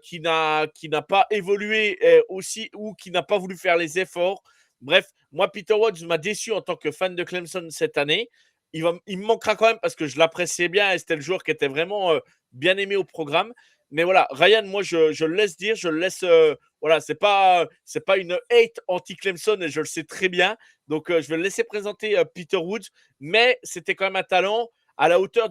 qui n'a pas évolué aussi ou qui n'a pas voulu faire les efforts. Bref, moi, Peter Woods m'a déçu en tant que fan de Clemson cette année. Il me manquera quand même parce que je l'appréciais bien et c'était le joueur qui était vraiment bien aimé au programme. Mais voilà, Ryan, moi, je le laisse dire, je le laisse. Voilà, c'est pas une hate anti-Clemson et je le sais très bien. Donc, je vais le laisser présenter Peter Woods. Mais c'était quand même un talent à la hauteur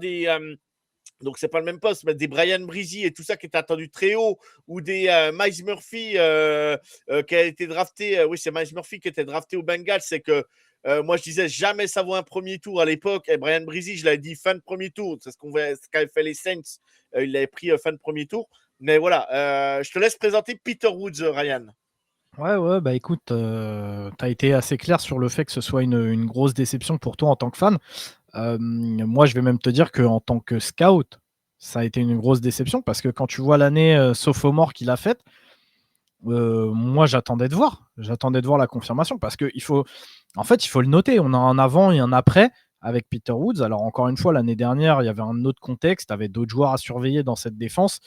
donc, c'est pas le même poste, mais des Brian Breezy et tout ça qui était attendu très haut, ou des Miles Murphy qui a été drafté. Oui, c'est Miles Murphy qui était drafté au Bengals. C'est que moi, je disais jamais ça vaut un premier tour à l'époque. Et Brian Breezy, je l'avais dit fin de premier tour. C'est ce qu'avaient fait les Saints. Il l'avait pris fin de premier tour. Mais voilà, je te laisse présenter Peter Woods, Ryan. Ouais, bah écoute, tu as été assez clair sur le fait que ce soit une grosse déception pour toi en tant que fan. Moi, je vais même te dire qu'en tant que scout, ça a été une grosse déception parce que quand tu vois l'année sophomore qu'il a faite, moi, j'attendais de voir. J'attendais de voir la confirmation parce qu'il faut, en fait, il faut le noter. On a un avant et un après avec Peter Woods. Alors, encore une fois, l'année dernière, il y avait un autre contexte, avait d'autres joueurs à surveiller dans cette défense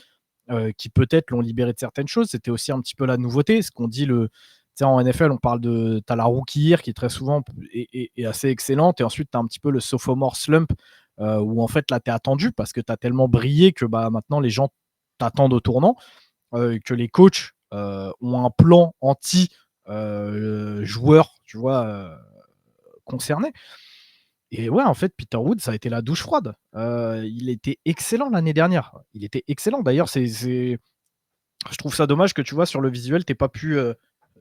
qui peut-être l'ont libéré de certaines choses. C'était aussi un petit peu la nouveauté. Ce qu'on dit, en NFL, on parle de. Tu as la rookie year qui très souvent est assez excellente. Et ensuite, tu as un petit peu le sophomore slump où en fait, là, tu es attendu parce que tu as tellement brillé que bah, maintenant, les gens t'attendent au tournant. Que les coachs ont un plan anti-joueur, tu vois, concerné. Et ouais, en fait, Peter Wood, ça a été la douche froide. Il était excellent l'année dernière. Il était excellent. D'ailleurs, je trouve ça dommage que tu vois sur le visuel, t'aies pas pu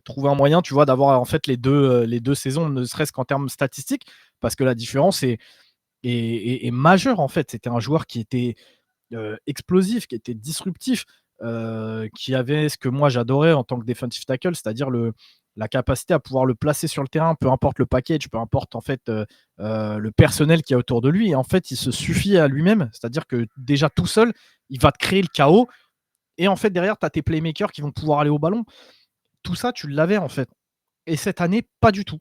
trouver un moyen, tu vois, d'avoir en fait les deux saisons, ne serait-ce qu'en termes statistiques, parce que la différence est majeure en fait. C'était un joueur qui était explosif, qui était disruptif, qui avait ce que moi j'adorais en tant que defensive tackle, c'est-à-dire la capacité à pouvoir le placer sur le terrain, peu importe le package, peu importe en fait le personnel qui est autour de lui. Et en fait, il se suffit à lui-même, c'est-à-dire que déjà tout seul, il va te créer le chaos. Et en fait, derrière, tu as tes playmakers qui vont pouvoir aller au ballon. Tout ça, tu l'avais en fait. Et cette année, pas du tout.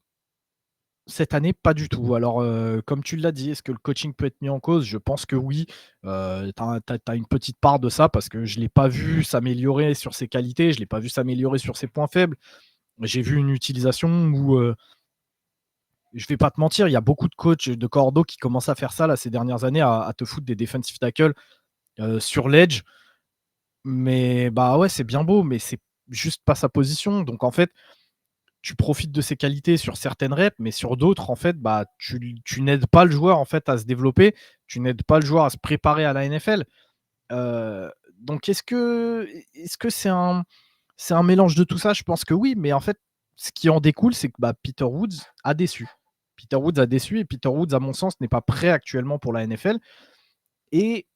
Cette année, pas du tout. Alors, comme tu l'as dit, est-ce que le coaching peut être mis en cause? Je pense que oui. Tu as une petite part de ça parce que je ne l'ai pas vu s'améliorer sur ses qualités, je ne l'ai pas vu s'améliorer sur ses points faibles. J'ai vu une utilisation où, je ne vais pas te mentir, il y a beaucoup de coachs de cordeau qui commencent à faire ça là, ces dernières années, à te foutre des defensive tackles sur l'edge. Mais bah ouais, c'est bien beau, mais c'est juste pas sa position. Donc en fait, tu profites de ses qualités sur certaines reps, mais sur d'autres, en fait, bah, tu n'aides pas le joueur en fait, à se développer, tu n'aides pas le joueur à se préparer à la NFL. Donc, est-ce que c'est un mélange de tout ça? Je pense que oui, mais en fait, ce qui en découle, c'est que Peter Woods a déçu. Peter Woods a déçu et Peter Woods, à mon sens, n'est pas prêt actuellement pour la NFL. Et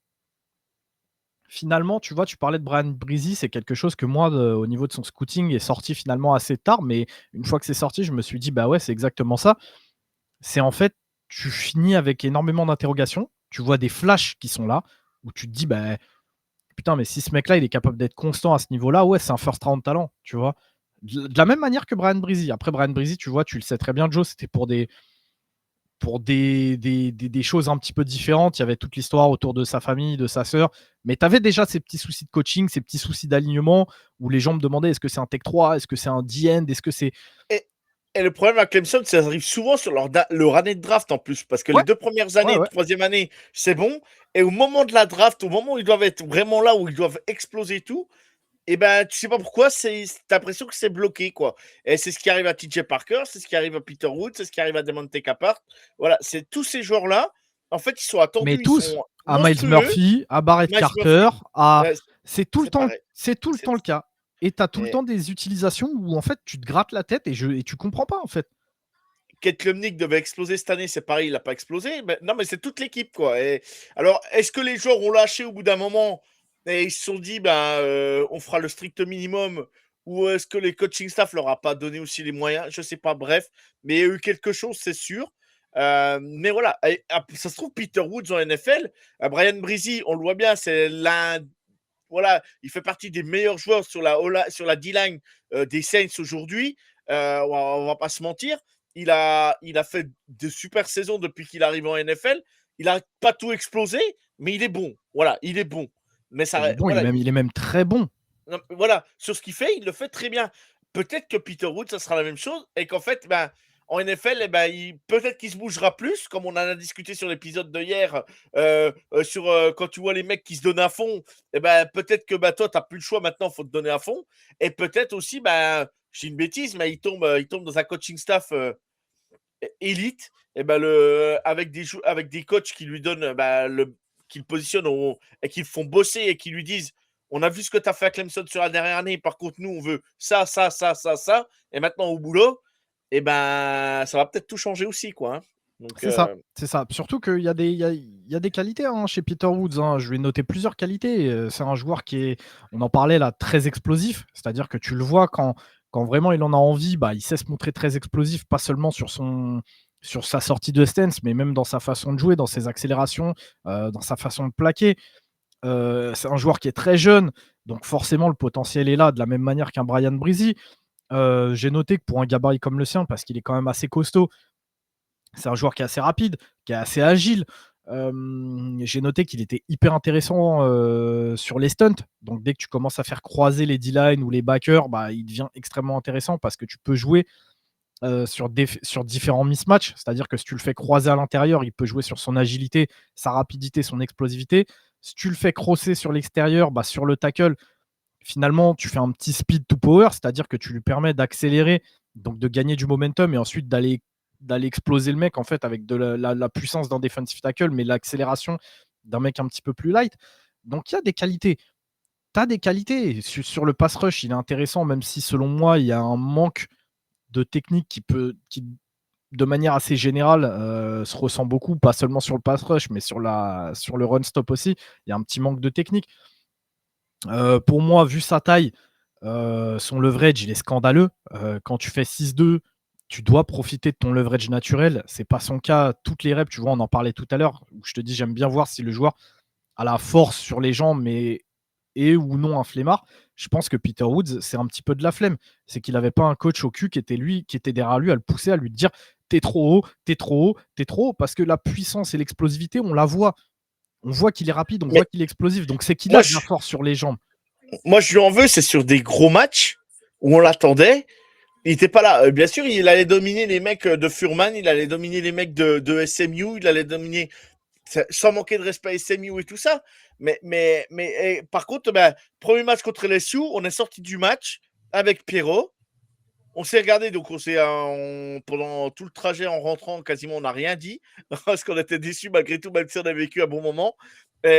finalement, tu vois, tu parlais de Brian Breezy, c'est quelque chose que moi, au niveau de son scouting, est sorti finalement assez tard. Mais une fois que c'est sorti, je me suis dit, bah ouais, c'est exactement ça. C'est en fait, tu finis avec énormément d'interrogations. Tu vois des flashs qui sont là, où tu te dis, bah putain, mais si ce mec-là, il est capable d'être constant à ce niveau-là, ouais, c'est un first round talent, tu vois. De la même manière que Brian Breezy. Après, Brian Breezy, tu vois, tu le sais très bien, Joe, c'était pour des choses un petit peu différentes. Il y avait toute l'histoire autour de sa famille, de sa sœur. Mais tu avais déjà ces petits soucis de coaching, ces petits soucis d'alignement, où les gens me demandaient est-ce que c'est un Tech 3, est-ce que c'est un D-end, est-ce que c'est. Et, et le problème à Clemson, ça arrive souvent sur leur année de draft en plus, parce que les Ouais, 2 premières ouais, années, ouais. troisième année, c'est bon. Et au moment de la draft, au moment où ils doivent être vraiment là, où ils doivent exploser tout, et ben tu sais pas pourquoi, t'as l'impression que c'est bloqué, quoi. Et c'est ce qui arrive à TJ Parker, c'est ce qui arrive à Peter Woods, c'est ce qui arrive à Demonte Capart. Voilà, c'est tous ces joueurs-là. En fait, ils sont Mais attendus, ils tous, sont à Miles monstrueux. Murphy, à Barrett Miles Carter, Murphy, à. ouais, c'est pareil. C'est tout le C'est, temps le cas. Et tu as tout le et temps des utilisations où en fait tu te grattes la tête et tu comprends pas en fait. Kate Klumnik devait exploser cette année, c'est pareil, il n'a pas explosé. Mais, non, mais c'est toute l'équipe, quoi. Et, alors, est-ce que les joueurs ont lâché au bout d'un moment et ils se sont dit, on fera le strict minimum, ou est-ce que les coaching staff leur a pas donné aussi les moyens? Je sais pas, bref. Mais il y a eu quelque chose, c'est sûr. Mais voilà, ça se trouve, Peter Woods en NFL, Brian Breezy, on le voit bien, c'est l'un. Voilà, il fait partie des meilleurs joueurs sur la D-line des Saints aujourd'hui. On va pas se mentir. Il a fait de super saisons depuis qu'il arrive en NFL. Il n'a pas tout explosé, mais il est bon. Voilà, il est bon. Mais Il est ça, bon, voilà, il est même très bon. voilà, sur ce qu'il fait, il le fait très bien. Peut-être que Peter Wood, ça sera la même chose et qu'en fait, en NFL, peut-être qu'il se bougera plus, comme on en a discuté sur l'épisode de hier, quand tu vois les mecs qui se donnent à fond, peut-être que toi, tu n'as plus le choix maintenant, il faut te donner à fond. Et peut-être aussi, je dis une bêtise, mais il tombe dans un coaching staff élite, avec des coachs qui lui donnent, qui le positionnent et qui le font bosser et qui lui disent on a vu ce que tu as fait à Clemson sur la dernière année, par contre, nous, on veut ça, ça, ça, ça, ça, et maintenant au boulot, ça va peut-être tout changer aussi, quoi. Hein. Donc, C'est ça, c'est ça. Surtout qu'il y a il y a des qualités hein, chez Peter Woods. Hein. Je lui ai noté plusieurs qualités. C'est un joueur qui est, on en parlait là, très explosif. C'est-à-dire que tu le vois quand vraiment il en a envie, il sait se montrer très explosif, pas seulement sur sa sortie de stance, mais même dans sa façon de jouer, dans ses accélérations, dans sa façon de plaquer. C'est un joueur qui est très jeune, donc forcément le potentiel est là, de la même manière qu'un Brian Breezy. J'ai noté que pour un gabarit comme le sien, parce qu'il est quand même assez costaud, c'est un joueur qui est assez rapide, qui est assez agile. J'ai noté qu'il était hyper intéressant sur les stunts. Donc dès que tu commences à faire croiser les D-line ou les backers, il devient extrêmement intéressant parce que tu peux jouer sur différents mismatchs. C'est-à-dire que si tu le fais croiser à l'intérieur, il peut jouer sur son agilité, sa rapidité, son explosivité. Si tu le fais crosser sur l'extérieur, sur le tackle, finalement, tu fais un petit speed to power, c'est-à-dire que tu lui permets d'accélérer, donc de gagner du momentum et ensuite d'aller exploser le mec en fait avec de la puissance d'un defensive tackle, mais l'accélération d'un mec un petit peu plus light. Donc il y a des qualités. Tu as des qualités. Sur le pass rush, il est intéressant, même si selon moi, il y a un manque de technique qui de manière assez générale, se ressent beaucoup, pas seulement sur le pass rush, mais sur le run stop aussi. Il y a un petit manque de technique. Pour moi, vu sa taille, son leverage, il est scandaleux. Quand tu fais 6-2, tu dois profiter de ton leverage naturel. C'est pas son cas toutes les reps. Tu vois, on en parlait tout à l'heure. Où je te dis, j'aime bien voir si le joueur a la force sur les jambes, mais est ou non un flemmard. Je pense que Peter Woods, c'est un petit peu de la flemme. C'est qu'il n'avait pas un coach au cul qui était derrière lui à le pousser, à lui dire t'es trop haut, t'es trop haut, t'es trop haut. Parce que la puissance et l'explosivité, on la voit. On voit qu'il est rapide, on mais voit qu'il est explosif. Donc c'est qu'il moi, a de la force sur les jambes. je lui en veux, c'est sur des gros matchs où on l'attendait. Il n'était pas là. Bien sûr, il allait dominer les mecs de Furman, il allait dominer les mecs de SMU, il allait dominer sans manquer de respect à SMU et tout ça. Par contre, premier match contre LSU, on est sorti du match avec Pierrot. On s'est regardé, donc pendant tout le trajet en rentrant, quasiment on n'a rien dit, parce qu'on était déçus malgré tout, même si on a vécu un bon moment. On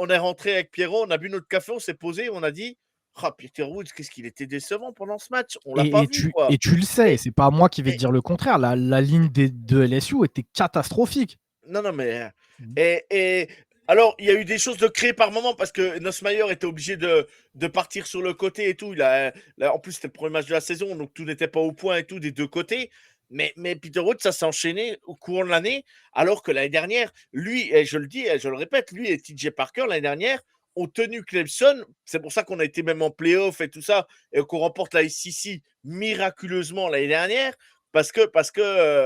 est rentré avec Pierrot, on a bu notre café, on s'est posé, on a dit Ah, Peter Woods, qu'est-ce qu'il était décevant pendant ce match. On l'a Et, pas et vu, tu, quoi. et tu le sais, Et, c'est pas moi qui vais te et- dire le contraire. La ligne de LSU était catastrophique. non, non, mais. Mmh. Et alors, il y a eu des choses de créer par moment parce que Nussmeier était obligé de partir sur le côté et tout. En plus, c'était le premier match de la saison, donc tout n'était pas au point et tout des deux côtés. Mais Peter Woods, ça s'est enchaîné au courant de l'année, alors que l'année dernière, lui, et je le dis, et je le répète, lui et TJ Parker, l'année dernière, ont tenu Clemson. C'est pour ça qu'on a été même en playoff et tout ça, et qu'on remporte la SEC miraculeusement l'année dernière,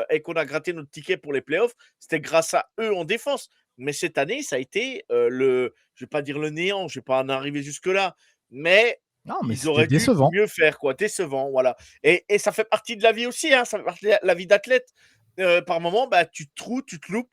et qu'on a gratté notre ticket pour les playoffs, c'était grâce à eux en défense. Mais cette année, ça a été je vais pas dire le néant, je vais pas en arriver jusque-là, mais Non, mais ils c'était auraient dû décevant. mieux faire, quoi. Décevant, voilà. Et ça fait partie de la vie aussi, hein, ça fait partie de la vie d'athlète. Par moment, bah, tu te trous, tu te loupes.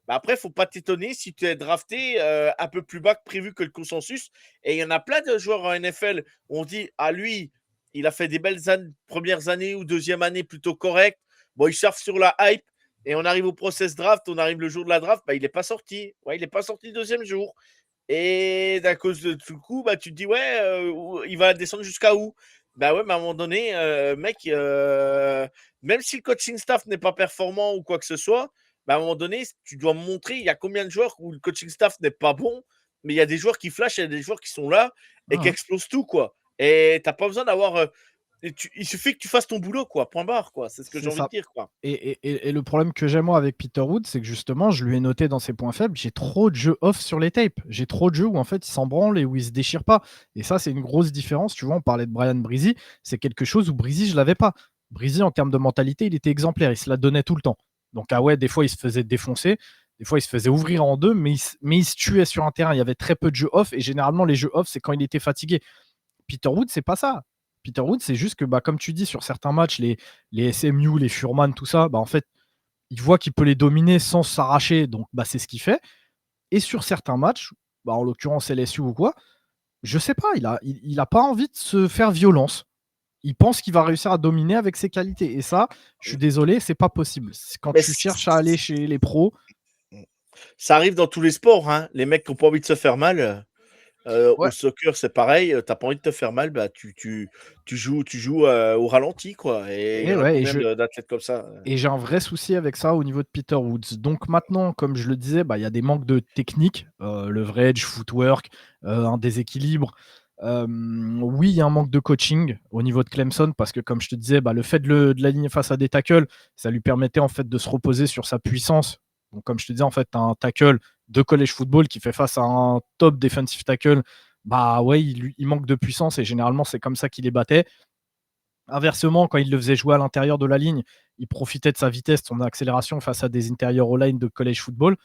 Bah, après, il ne faut pas t'étonner si tu es drafté un peu plus bas que prévu que le consensus. Et il y en a plein de joueurs en NFL où on dit, ah lui, il a fait des belles premières années ou deuxième année plutôt correctes. Bon, il surfe sur la hype. Et on arrive au process draft, on arrive le jour de la draft, bah, il n'est pas sorti. Ouais, il n'est pas sorti le deuxième jour. Et d'à cause de tout le coup, bah, tu te dis, ouais, il va descendre jusqu'à où? Bah ouais, mais à un moment donné, mec, même si le coaching staff n'est pas performant ou quoi que ce soit, bah, à un moment donné, tu dois montrer, il y a combien de joueurs où le coaching staff n'est pas bon, mais il y a des joueurs qui flashent, il y a des joueurs qui sont là et qui Mmh. explosent tout, quoi. Et t'as pas besoin d'avoir. Il suffit que tu fasses ton boulot, quoi. Point barre, quoi. C'est ce que j'ai C'est envie de ça. dire, quoi. Et le problème que j'ai moi avec Peter Wood, c'est que justement, je lui ai noté dans ses points faibles, j'ai trop de jeux off sur les tapes. J'ai trop de jeux où en fait il s'en branle et où il se déchire pas. Et ça, c'est une grosse différence. Tu vois, on parlait de Brian Breezy, c'est quelque chose où Breezy, je l'avais pas. Breezy, en termes de mentalité, il était exemplaire, il se la donnait tout le temps. Donc, ah ouais, des fois, il se faisait défoncer, des fois, il se faisait ouvrir en deux, mais il se tuait sur un terrain. Il y avait très peu de jeux off, et généralement, les jeux off, c'est quand il était fatigué. Peter Wood, c'est pas ça. Peter Wood, c'est juste que, bah, comme tu dis, sur certains matchs, les SMU, les Furman, tout ça, bah, en fait, il voit qu'il peut les dominer sans s'arracher, donc bah, c'est ce qu'il fait. Et sur certains matchs, bah, en l'occurrence LSU ou quoi, je sais pas, il a pas envie de se faire violence. Il pense qu'il va réussir à dominer avec ses qualités. Et ça, je suis désolé, c'est pas possible. Quand Mais tu cherches à aller chez les pros, ça arrive dans tous les sports, hein. Les mecs qui n'ont pas envie de se faire mal. Au ouais, soccer, c'est pareil, t'as pas envie de te faire mal, bah, tu joues au ralenti, quoi. Et il y et en a ouais, combien d'athlètes comme ça? et j'ai un vrai souci avec ça au niveau de Peter Woods. Donc maintenant, comme je le disais, bah, il y a des manques de technique, leverage, footwork, un déséquilibre. Oui, il y a un manque de coaching au niveau de Clemson parce que, comme je te disais, bah, le fait de l'aligner face à des tackles, ça lui permettait en fait de se reposer sur sa puissance. Donc, comme je te disais, en fait, un tackle de college football qui fait face à un top defensive tackle, bah ouais, il manque de puissance et généralement, c'est comme ça qu'il les battait. Inversement, quand il le faisait jouer à l'intérieur de la ligne, il profitait de sa vitesse, de son accélération face à des intérieurs O-line de college football.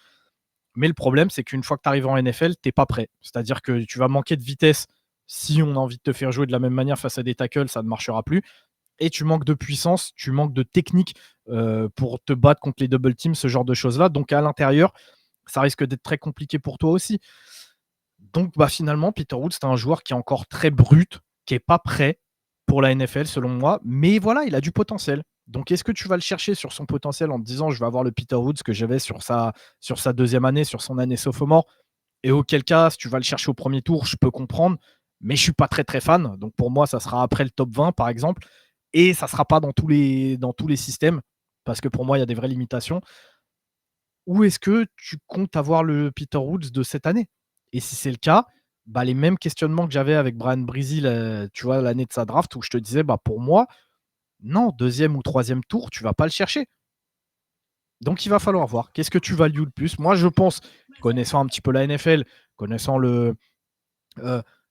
Mais le problème, c'est qu'une fois que tu arrives en NFL, tu n'es pas prêt. C'est-à-dire que tu vas manquer de vitesse si on a envie de te faire jouer de la même manière face à des tackles, ça ne marchera plus. Et tu manques de puissance, tu manques de technique pour te battre contre les double teams, ce genre de choses-là. Donc à l'intérieur, ça risque d'être très compliqué pour toi aussi. Donc, bah, finalement, Peter Woods, c'est un joueur qui est encore très brut, qui est pas prêt pour la NFL selon moi, mais voilà, il a du potentiel. Donc, est-ce que tu vas le chercher sur son potentiel en te disant je vais avoir le Peter Woods que j'avais sur sa deuxième année, sur son année sophomore? Et auquel cas, si tu vas le chercher au premier tour, je peux comprendre, mais je suis pas très très fan. Donc pour moi, ça sera après le top 20 par exemple, et ça sera pas dans tous les systèmes parce que pour moi, il y a des vraies limitations. Ou est-ce que tu comptes avoir le Peter Woods de cette année? Et si c'est le cas, bah, les mêmes questionnements que j'avais avec Brian Breezy, tu vois, l'année de sa draft, où je te disais, bah, pour moi, non, deuxième ou troisième tour, tu vas pas le chercher. Donc il va falloir voir. Qu'est-ce que tu values le plus? Moi, je pense, connaissant un petit peu la NFL, connaissant euh,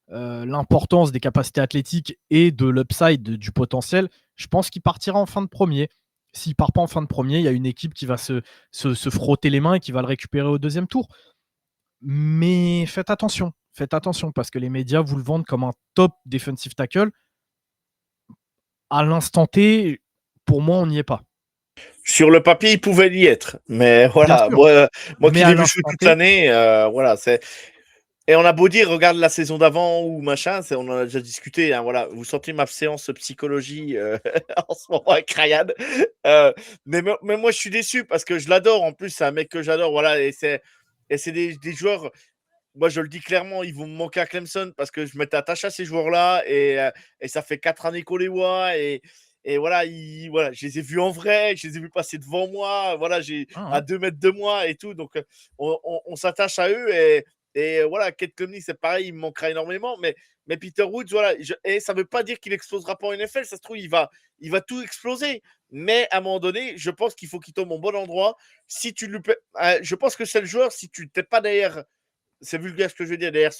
l'importance des capacités athlétiques et de l'upside, du potentiel, je pense qu'il partira en fin de premier. S'il part pas en fin de premier, il y a une équipe qui va se frotter les mains et qui va le récupérer au deuxième tour. Mais faites attention parce que les médias vous le vendent comme un top defensive tackle. À l'instant T, pour moi, on n'y est pas. Sur le papier, il pouvait y être. Mais Bien voilà, sûr, moi mais qui à l'ai vu jouer l'instant toute T, l'année, voilà, c'est. Et on a beau dire, regarde la saison d'avant ou machin, on en a déjà discuté. Hein, voilà, vous sentez ma séance psychologie en ce moment avec Ryan. Euh, mais moi, je suis déçu parce que je l'adore. En plus, c'est un mec que j'adore. Voilà, et c'est des joueurs. moi, je le dis clairement, ils vont me manquer à Clemson parce que je m'étais attaché à ces joueurs-là et ça fait 4 années qu'on les voit. Et voilà, voilà, je les ai vus en vrai, je les ai vus passer devant moi, voilà, Ah, à ouais. 2 mètres de moi et tout. Donc, on s'attache à eux. Et voilà, Kate Conley, c'est pareil, il me manquera énormément. Mais Peter Woods, voilà, et ça ne veut pas dire qu'il explosera pas en NFL. Ça se trouve, il va tout exploser. Mais à un moment donné, je pense qu'il faut qu'il tombe au bon endroit. Si tu lui, je pense que c'est le joueur, si tu n'es pas derrière, c'est vulgaire ce que je veux dire, derrière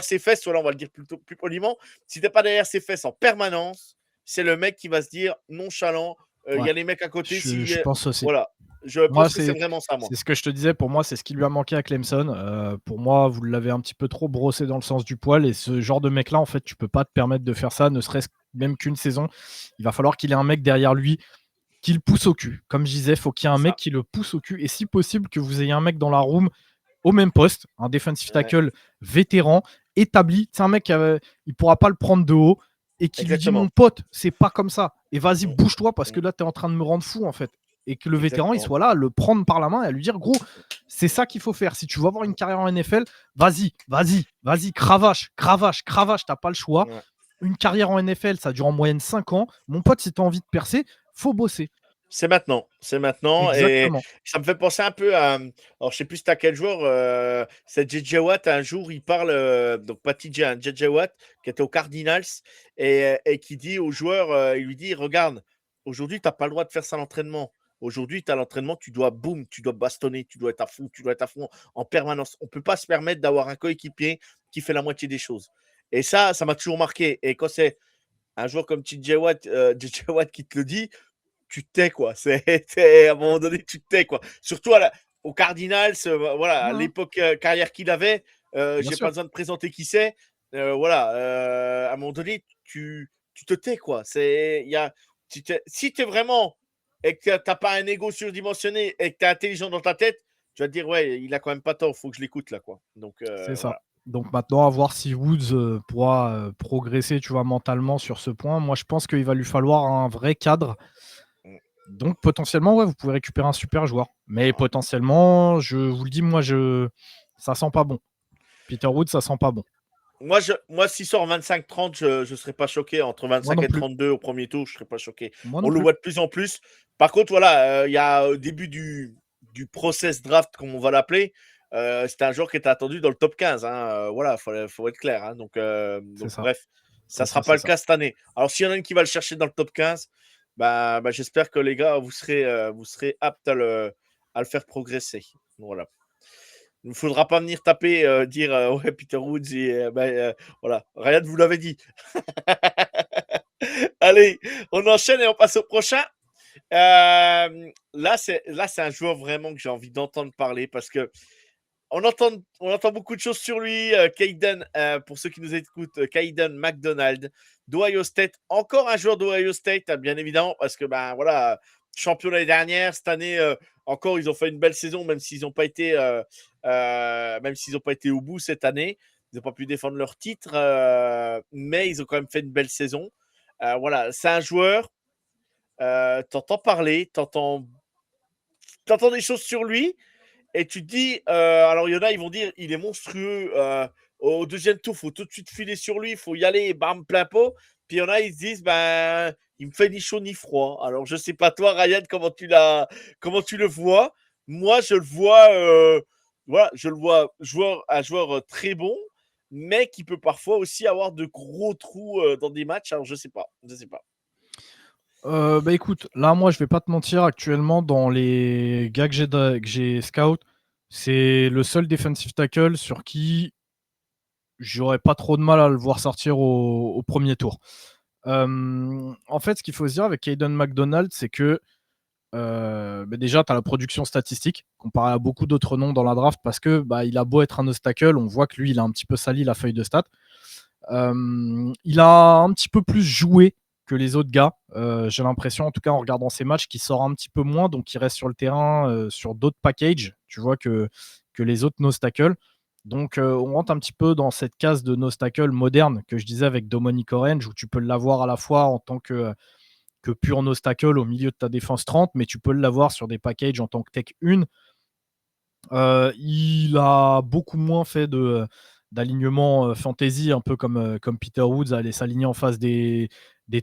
ses fesses, voilà, on va le dire plutôt plus poliment, si t'es pas derrière ses fesses en permanence, c'est le mec qui va se dire nonchalant, il Ouais, y a les mecs à côté, je pense aussi. voilà. Je Moi, pense que c'est c'est vraiment ça, moi. c'est ce que je te disais, pour moi, c'est ce qui lui a manqué à Clemson. Pour moi, vous l'avez un petit peu trop brossé dans le sens du poil et ce genre de mec-là, en fait, tu peux pas te permettre de faire ça, ne serait-ce même qu'une saison. Il va falloir qu'il ait un mec derrière lui qui le pousse au cul. Comme je disais, faut qu'il y ait un C'est mec ça. qui le pousse au cul et si possible que vous ayez un mec dans la room au même poste, un defensive Ouais, tackle vétéran, établi. C'est un mec, il pourra pas le prendre de haut et qui lui dit mon exactement. pote, c'est pas comme ça. Et vas-y, Mm, bouge-toi parce que mm, là, tu es en train de me rendre fou en fait. Et que le vétéran, il exactement. soit là, à le prendre par la main et à lui dire gros, c'est ça qu'il faut faire. Si tu veux avoir une carrière en NFL, vas-y, vas-y, vas-y, cravache, cravache, cravache, t'as pas le choix. Ouais. Une carrière en NFL, ça dure en moyenne 5 ans. Mon pote, si tu as envie de percer, faut bosser. C'est maintenant, c'est maintenant. Et Exactement. ça me fait penser un peu à. Alors, je sais plus c'était à quel joueur. C'est J.J. Watt. Un jour, il parle. Donc, pas TJ, hein, J.J. Watt, qui était aux Cardinals. Et qui dit aux joueurs, il lui dit regarde, aujourd'hui, tu n'as pas le droit de faire ça à l'entraînement. Aujourd'hui, tu as l'entraînement, tu dois boum, tu dois bastonner, tu dois être à fond, tu dois être à fond en permanence. On ne peut pas se permettre d'avoir un coéquipier qui fait la moitié des choses. Et ça m'a toujours marqué. Et quand c'est un joueur comme J.J. Watt, J.J. Watt qui te le dit, tu te tais, quoi. À un moment donné, tu te tais, quoi. Surtout au Cardinals, voilà, à Ouais, l'époque carrière qu'il avait, bien j'ai pas sûr. besoin de présenter qui c'est. Voilà, à un moment donné, tu te tais, quoi. Si tu es vraiment et que tu n'as pas un ego surdimensionné et que tu es intelligent dans ta tête, tu vas te dire, ouais, il a quand même pas tort, faut que je l'écoute, là, quoi. Donc, C'est ça. voilà. Donc maintenant, à voir si Woods pourra progresser, tu vois, mentalement sur ce point. Moi, je pense qu'il va lui falloir un vrai cadre. Mm. Donc potentiellement, ouais, vous pouvez récupérer un super joueur. Mais potentiellement, je vous le dis, ça sent pas bon. Peter Woods, ça sent pas bon. Moi, s'il sort 25-30, je ne serais pas choqué. Entre Moi 25 non et plus. 32 au premier tour, je ne serais pas choqué. Moi non On le plus. voit de plus en plus. Par contre, voilà, il y a au début du process draft, comme on va l'appeler, c'était un joueur qui était attendu dans le top 15. Hein. Voilà, faut être clair. Hein. C'est Donc, ça. bref, ça C'est ne sera ça, pas c'est le ça. cas cette année. Alors, s'il y en a une qui va le chercher dans le top 15, bah, j'espère que les gars, vous serez aptes à le faire progresser. Voilà. Il ne faudra pas venir taper, dire ouais, Peter Woods, voilà. Ryan vous l'avez dit. Allez, on enchaîne et on passe au prochain. Là, c'est un joueur vraiment que j'ai envie d'entendre parler parce que on entend beaucoup de choses sur lui. Caden, pour ceux qui nous écoutent, Caden McDonald d'Ohio State. Encore un joueur d'Ohio State, bien évidemment, parce que ben voilà, champion l'année dernière. Cette année, encore, ils ont fait une belle saison, même s'ils n'ont pas été au bout cette année. Ils n'ont pas pu défendre leur titre, mais ils ont quand même fait une belle saison. Voilà, c'est un joueur. T'entends parler, t'entends des choses sur lui. Et tu te dis, alors il y en a, ils vont dire, il est monstrueux. Au deuxième tour, il faut tout de suite filer sur lui, il faut y aller, bam, plein pot. Puis il y en a, ils se disent, ben, il me fait ni chaud ni froid. Alors je sais pas toi, Ryan, comment tu le vois. Moi, je le vois, voilà, je le vois un joueur très bon, mais qui peut parfois aussi avoir de gros trous dans des matchs. Alors je sais pas, je sais pas. Bah écoute, là, moi, je vais pas te mentir, actuellement, dans les gars que j'ai scout, c'est le seul defensive tackle sur qui j'aurais pas trop de mal à le voir sortir au premier tour. En fait, ce qu'il faut se dire avec Caden McDonald, c'est que bah déjà, tu as la production statistique comparé à beaucoup d'autres noms dans la draft parce que bah, il a beau être un obstacle, on voit que lui, il a un petit peu sali la feuille de stats. Il a un petit peu plus joué que les autres gars. J'ai l'impression, en tout cas en regardant ses matchs, qu'il sort un petit peu moins, donc il reste sur le terrain sur d'autres packages, tu vois, que les autres no-stackle. Donc on rentre un petit peu dans cette case de no-stackle moderne que je disais avec Dominic Orange, où tu peux l'avoir à la fois en tant que pur no-stackle au milieu de ta défense 30, mais tu peux l'avoir sur des packages en tant que tech 1. Il a beaucoup moins fait d'alignement fantasy, un peu comme Peter Woods, aller s'aligner en face des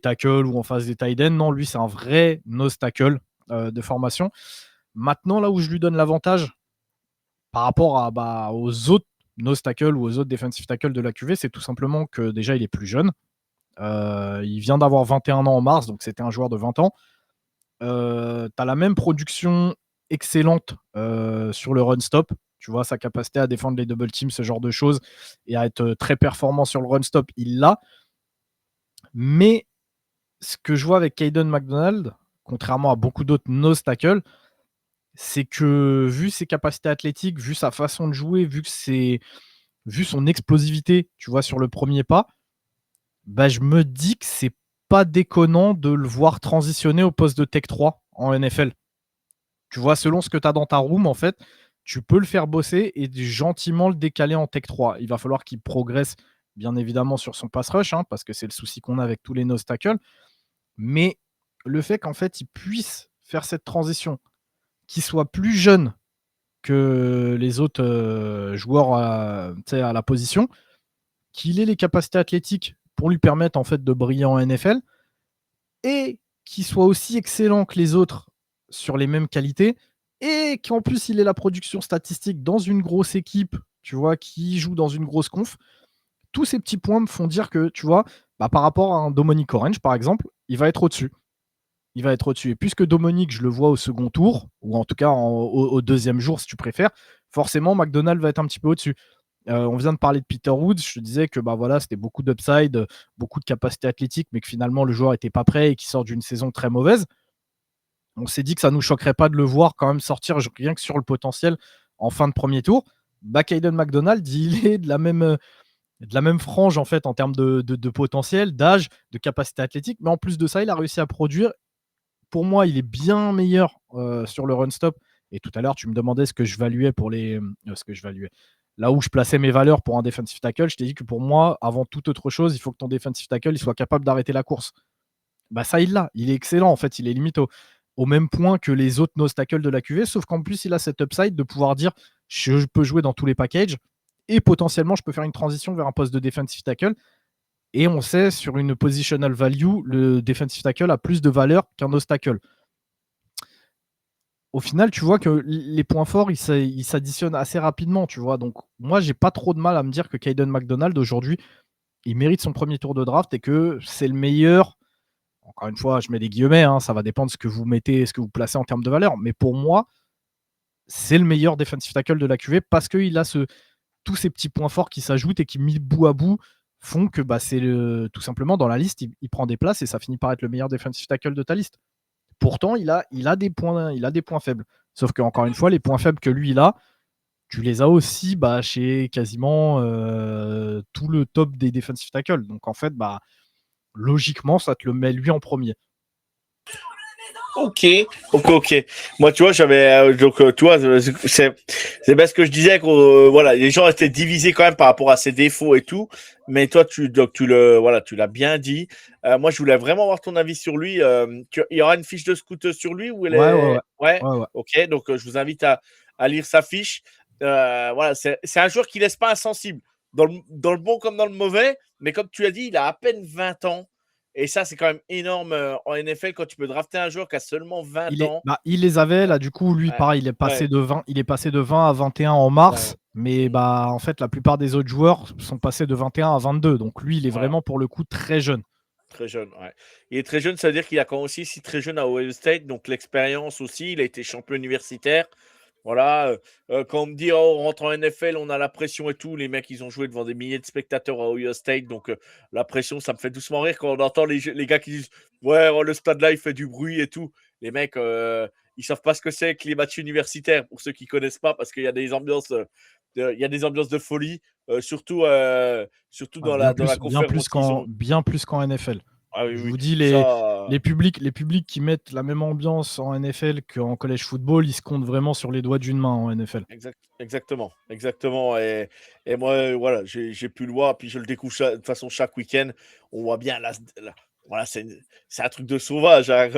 tackles ou en face des tight ends. Non, lui, c'est un vrai nose tackle de formation. Maintenant, là où je lui donne l'avantage par rapport aux autres nose tackle ou aux autres defensive tackle de la QV, c'est tout simplement que déjà, il est plus jeune. Il vient d'avoir 21 ans en mars, donc c'était un joueur de 20 ans. Tu as la même production excellente sur le run stop. Tu vois, sa capacité à défendre les double teams, ce genre de choses, et à être très performant sur le run stop, il l'a. Mais ce que je vois avec Caden McDonald, contrairement à beaucoup d'autres nose tackle, c'est que vu ses capacités athlétiques, vu sa façon de jouer, vu son explosivité, tu vois, sur le premier pas, bah, je me dis que c'est pas déconnant de le voir transitionner au poste de Tech 3 en NFL. Tu vois, selon ce que tu as dans ta room, en fait, tu peux le faire bosser et gentiment le décaler en Tech 3. Il va falloir qu'il progresse, bien évidemment, sur son pass rush, hein, parce que c'est le souci qu'on a avec tous les nose tackles. Mais le fait qu'en fait, il puisse faire cette transition, qu'il soit plus jeune que les autres joueurs à la position, qu'il ait les capacités athlétiques pour lui permettre en fait de briller en NFL et qu'il soit aussi excellent que les autres sur les mêmes qualités et qu'en plus il ait la production statistique dans une grosse équipe, tu vois, qui joue dans une grosse conf. Tous ces petits points me font dire que, tu vois, par rapport à un Dominic Orange, par exemple, il va être au-dessus. Il va être au-dessus. Et puisque Dominic, je le vois au second tour, ou en tout cas au deuxième jour, si tu préfères, forcément, McDonald va être un petit peu au-dessus. On vient de parler de Peter Woods. Je te disais que voilà, c'était beaucoup d'upside, beaucoup de capacité athlétique, mais que finalement le joueur n'était pas prêt et qu'il sort d'une saison très mauvaise. On s'est dit que ça ne nous choquerait pas de le voir quand même sortir rien que sur le potentiel en fin de premier tour. Caden McDonald, il est de la même frange en fait en termes de potentiel, d'âge, de capacité athlétique, mais en plus de ça, il a réussi à produire. Pour moi, il est bien meilleur sur le run stop. Et tout à l'heure, tu me demandais ce que je valuais pour ce que je valuais. Là où je plaçais mes valeurs pour un defensive tackle, je t'ai dit que pour moi, avant toute autre chose, il faut que ton defensive tackle il soit capable d'arrêter la course. Ça, il l'a. Il est excellent, en fait. Il est limite au même point que les autres nose tackle de la QV, sauf qu'en plus, il a cet upside de pouvoir dire je peux jouer dans tous les packages et potentiellement, je peux faire une transition vers un poste de defensive tackle. Et on sait, sur une positional value, le defensive tackle a plus de valeur qu'un nose tackle. Au final, tu vois que les points forts, ils s'additionnent assez rapidement, tu vois. Donc, moi, j'ai pas trop de mal à me dire que Caden McDonald, aujourd'hui, il mérite son premier tour de draft et que c'est le meilleur. Encore une fois, je mets des guillemets, hein, ça va dépendre de ce que vous mettez, ce que vous placez en termes de valeur. Mais pour moi, c'est le meilleur defensive tackle de la QV parce qu'il a tous ces petits points forts qui s'ajoutent et qui, mis bout à bout, font que c'est tout simplement dans la liste, il prend des places et ça finit par être le meilleur defensive tackle de ta liste. Pourtant, il a des points faibles. Sauf que encore une fois, les points faibles que lui il a, tu les as aussi chez quasiment tout le top des defensive tackles. Donc en fait, logiquement, ça te le met lui en premier. Ok. Moi, tu vois, j'avais tu vois, c'est bien ce que je disais que voilà, les gens étaient divisés quand même par rapport à ses défauts et tout. Mais toi, tu l'as bien dit. Moi, je voulais vraiment avoir ton avis sur lui. Il y aura une fiche de scout sur lui où elle Ouais, ouais, est. ouais. Ouais. Ouais, ouais. Ok. Donc, je vous invite à lire sa fiche. Voilà, c'est un joueur qui laisse pas insensible dans le bon comme dans le mauvais. Mais comme tu as dit, il a à peine 20 ans. Et ça, c'est quand même énorme en NFL quand tu peux drafter un joueur qui a seulement 20 ans. Il les avait, là, du coup, lui, Ouais, pareil, ouais, il est passé de 20 à 21 en ouais. mars, mais en fait, la plupart des autres joueurs sont passés de 21 à 22. Donc lui, il est Voilà, vraiment, pour le coup, très jeune. très jeune. Ouais. Il est très jeune, ça veut dire qu'il a quand même aussi très jeune à Ohio State, donc l'expérience aussi. Il a été champion universitaire. Voilà, quand on me dit, oh, on rentre en NFL, on a la pression et tout, les mecs, ils ont joué devant des milliers de spectateurs à Ohio State, donc la pression, ça me fait doucement rire quand on entend les gars qui disent, ouais, oh, le stade là, il fait du bruit et tout. Les mecs, ils savent pas ce que c'est que les matchs universitaires, pour ceux qui connaissent pas, parce qu'il y a des ambiances, il y a des ambiances de folie, surtout Ah, dans la conférence qu'ils ont. bien plus qu'en NFL. Ah oui, Je oui, vous dis, ça. les publics qui mettent la même ambiance en NFL qu'en college football, ils se comptent vraiment sur les doigts d'une main en NFL. Exactement, exactement. Et moi, voilà, j'ai pu le voir, puis je le découvre de toute façon chaque week-end. On voit bien voilà, c'est un truc de sauvage, hein.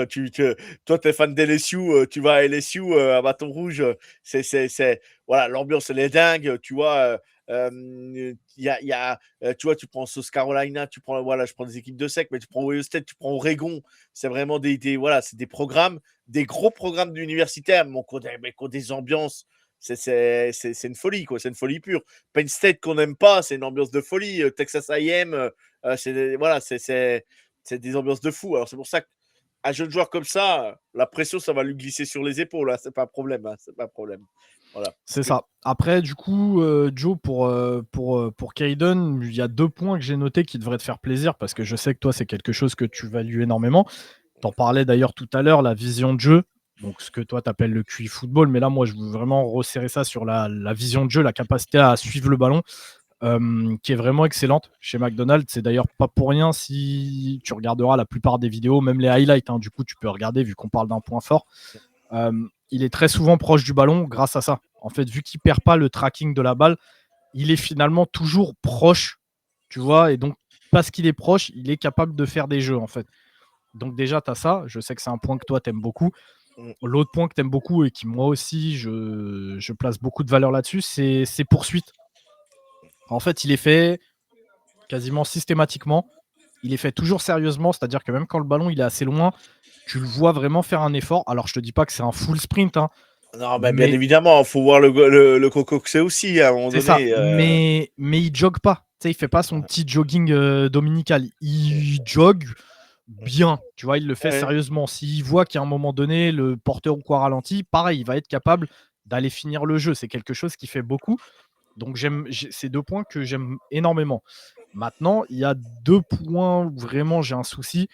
Toi, tu es fan d'LSU, tu vas à LSU à Bâton Rouge. C'est voilà, l'ambiance, elle est dingue, tu vois. Tu vois, tu prends South Carolina, tu prends, voilà, je prends des équipes de sec, mais tu prends Ohio State, tu prends Oregon. C'est vraiment voilà, c'est des programmes, des gros programmes d'universitaires, mais qui ont des ambiances. C'est une folie, quoi. C'est une folie pure. Penn State qu'on n'aime pas, c'est une ambiance de folie. Texas A&M, voilà, c'est des ambiances de fou. Alors c'est pour ça qu'un jeune joueur comme ça, la pression, ça va lui glisser sur les épaules. Hein. C'est pas un problème. Hein. C'est pas un problème. Voilà. C'est ça. Après, du coup, Joe, pour Caden, il y a 2 points que j'ai notés qui devraient te faire plaisir parce que je sais que toi, c'est quelque chose que tu values énormément. Tu en parlais d'ailleurs tout à l'heure, la vision de jeu, donc ce que toi tu appelles le QI football, mais là, moi, je veux vraiment resserrer ça sur la vision de jeu, la capacité à suivre le ballon, qui est vraiment excellente chez McDonald's. C'est d'ailleurs pas pour rien si tu regarderas la plupart des vidéos, même les highlights, hein, du coup, tu peux regarder vu qu'on parle d'un point fort. Il est très souvent proche du ballon grâce à ça. En fait, vu qu'il perd pas le tracking de la balle, il est finalement toujours proche, tu vois, et donc parce qu'il est proche, il est capable de faire des jeux en fait. Donc déjà, tu as ça, je sais que c'est un point que toi, tu aimes beaucoup. Mm. L'autre point que tu aimes beaucoup et qui moi aussi, je place beaucoup de valeur là-dessus, c'est ses poursuites. En fait, il est fait quasiment systématiquement, il est fait toujours sérieusement, c'est-à-dire que même quand le ballon il est assez loin, tu le vois vraiment faire un effort. Alors je te dis pas que c'est un full sprint, hein, Non, mais bien mais évidemment, il faut voir le Coco que c'est aussi à un moment c'est ça, donné. mais il jogue pas. Tu sais, il fait pas son petit jogging dominical. Il jogue bien, tu vois, il le fait Ouais. sérieusement. S'il voit qu'à un moment donné, le porteur ou quoi ralentit, pareil, il va être capable d'aller finir le jeu. C'est quelque chose qui fait beaucoup. Donc, ces 2 points que j'aime énormément. Maintenant, il y a 2 points où vraiment j'ai un souci.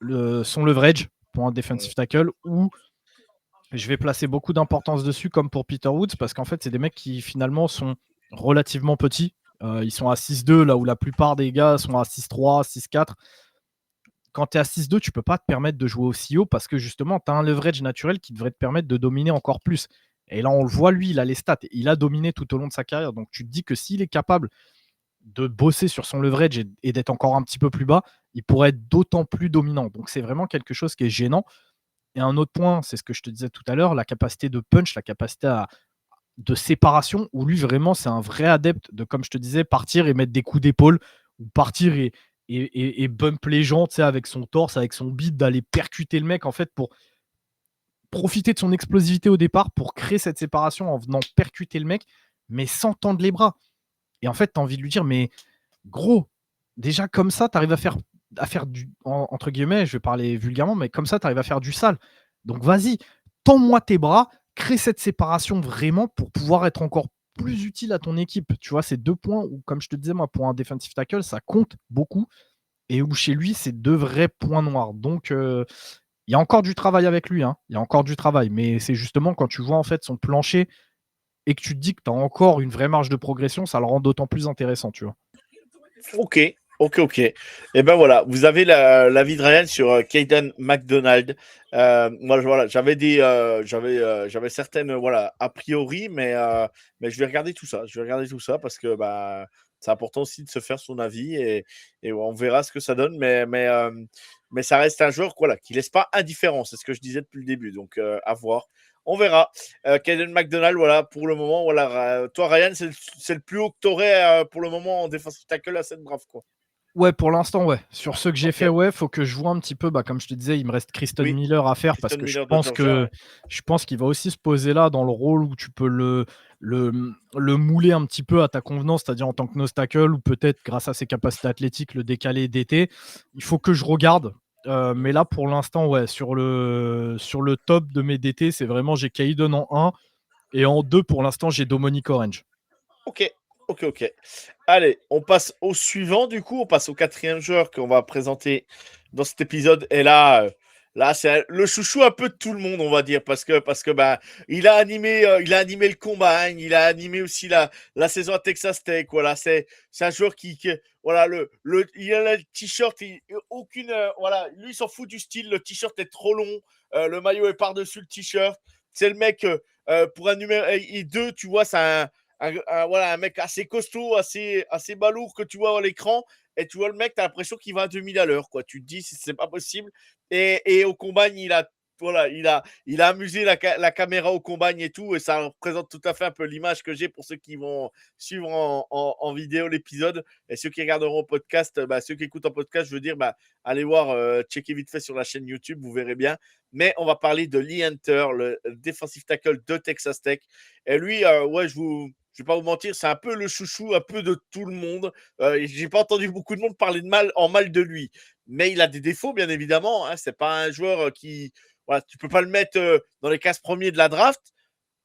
Son leverage pour un defensive tackle où je vais placer beaucoup d'importance dessus, comme pour Peter Woods, parce qu'en fait, c'est des mecs qui finalement sont relativement petits. Ils sont à 6-2, là où la plupart des gars sont à 6-3, 6-4. Quand tu es à 6-2, tu peux pas te permettre de jouer aussi haut parce que justement, tu as un leverage naturel qui devrait te permettre de dominer encore plus. Et là, on le voit, lui, il a les stats. Il a dominé tout au long de sa carrière. Donc, tu te dis que s'il est capable de bosser sur son leverage et d'être encore un petit peu plus bas, il pourrait être d'autant plus dominant. Donc, c'est vraiment quelque chose qui est gênant. Et un autre point, c'est ce que je te disais tout à l'heure, la capacité de punch, la capacité de séparation, où lui, vraiment, c'est un vrai adepte de, comme je te disais, partir et mettre des coups d'épaule, ou partir et bump les gens, tu sais, avec son torse, avec son beat, d'aller percuter le mec, en fait, pour profiter de son explosivité au départ, pour créer cette séparation en venant percuter le mec, mais sans tendre les bras. Et en fait, tu as envie de lui dire, mais gros, déjà comme ça, tu arrives à faire du, entre guillemets, je vais parler vulgairement, mais comme ça, tu arrives à faire du sale. Donc vas-y, tends-moi tes bras, crée cette séparation vraiment pour pouvoir être encore plus utile à ton équipe. Tu vois, c'est 2 points où, comme je te disais, moi, pour un defensive tackle, ça compte beaucoup. Et où chez lui, c'est 2 vrais points noirs. Donc, il y a encore du travail avec lui. Hein. Il y a encore du travail. Mais c'est justement quand tu vois en fait son plancher et que tu te dis que tu as encore une vraie marge de progression, ça le rend d'autant plus intéressant, tu vois. Ok, ok. Et ben voilà, vous avez l'avis de Ryan sur Caden McDonald. Moi, voilà, j'avais certaines voilà a priori, mais je vais regarder tout ça. Je vais regarder tout ça parce que bah c'est important aussi de se faire son avis et on verra ce que ça donne. Mais ça reste un joueur voilà qui laisse pas indifférent. C'est ce que je disais depuis le début. Donc à voir. On verra. Caden McDonald, voilà, pour le moment, voilà. Toi, Ryan, c'est le plus haut que tu aurais pour le moment en defensive tackle à cette draft, quoi. Ouais, pour l'instant, ouais. Sur ceux que j'ai fait, Ok. ouais, faut que je vois un petit peu. Bah, comme je te disais, il me reste Kristen Oui, Miller à faire parce Kristen que Miller de Georgia. Ouais. je pense qu'il va aussi se poser là dans le rôle où tu peux le mouler un petit peu à ta convenance, c'est-à-dire en tant que nose tackle ou peut-être grâce à ses capacités athlétiques le décaler d'été. Il faut que je regarde. Mais là, pour l'instant, ouais, sur le top de mes DT, c'est vraiment j'ai Caden en 1 et en 2 pour l'instant, j'ai Dominic Orange. Ok, ok. Allez, on passe au suivant, du coup. On passe au quatrième joueur qu'on va présenter dans cet épisode. Et là, c'est le chouchou un peu de tout le monde, on va dire, parce que bah, il a animé le combine, il a animé aussi la saison à Texas Tech. Voilà, c'est un joueur voilà, il a le t-shirt, aucune, voilà, lui, il s'en fout du style. Le t-shirt est trop long, le maillot est par-dessus le t-shirt. C'est le mec, pour un numéro et deux, tu vois, c'est voilà, un mec assez costaud, assez balourd que tu vois à l'écran. Et tu vois le mec, tu as l'impression qu'il va à 2000 à l'heure. Quoi. Tu te dis, c'est pas possible. Et au combat, il a voilà, il a amusé la caméra au combine et tout, et ça représente tout à fait un peu l'image que j'ai pour ceux qui vont suivre en vidéo l'épisode. Et ceux qui regarderont au podcast, bah, ceux qui écoutent en podcast, je veux dire, bah, allez voir, checker vite fait sur la chaîne YouTube, vous verrez bien. Mais on va parler de Lee Hunter, le defensive tackle de Texas Tech. Et lui, ouais, je vais pas vous mentir, c'est un peu le chouchou, un peu de tout le monde. J'ai pas entendu beaucoup de monde parler en mal de lui. Mais il a des défauts, bien évidemment. Hein. C'est pas un joueur qui, voilà, tu peux pas le mettre dans les 15 premiers de la draft,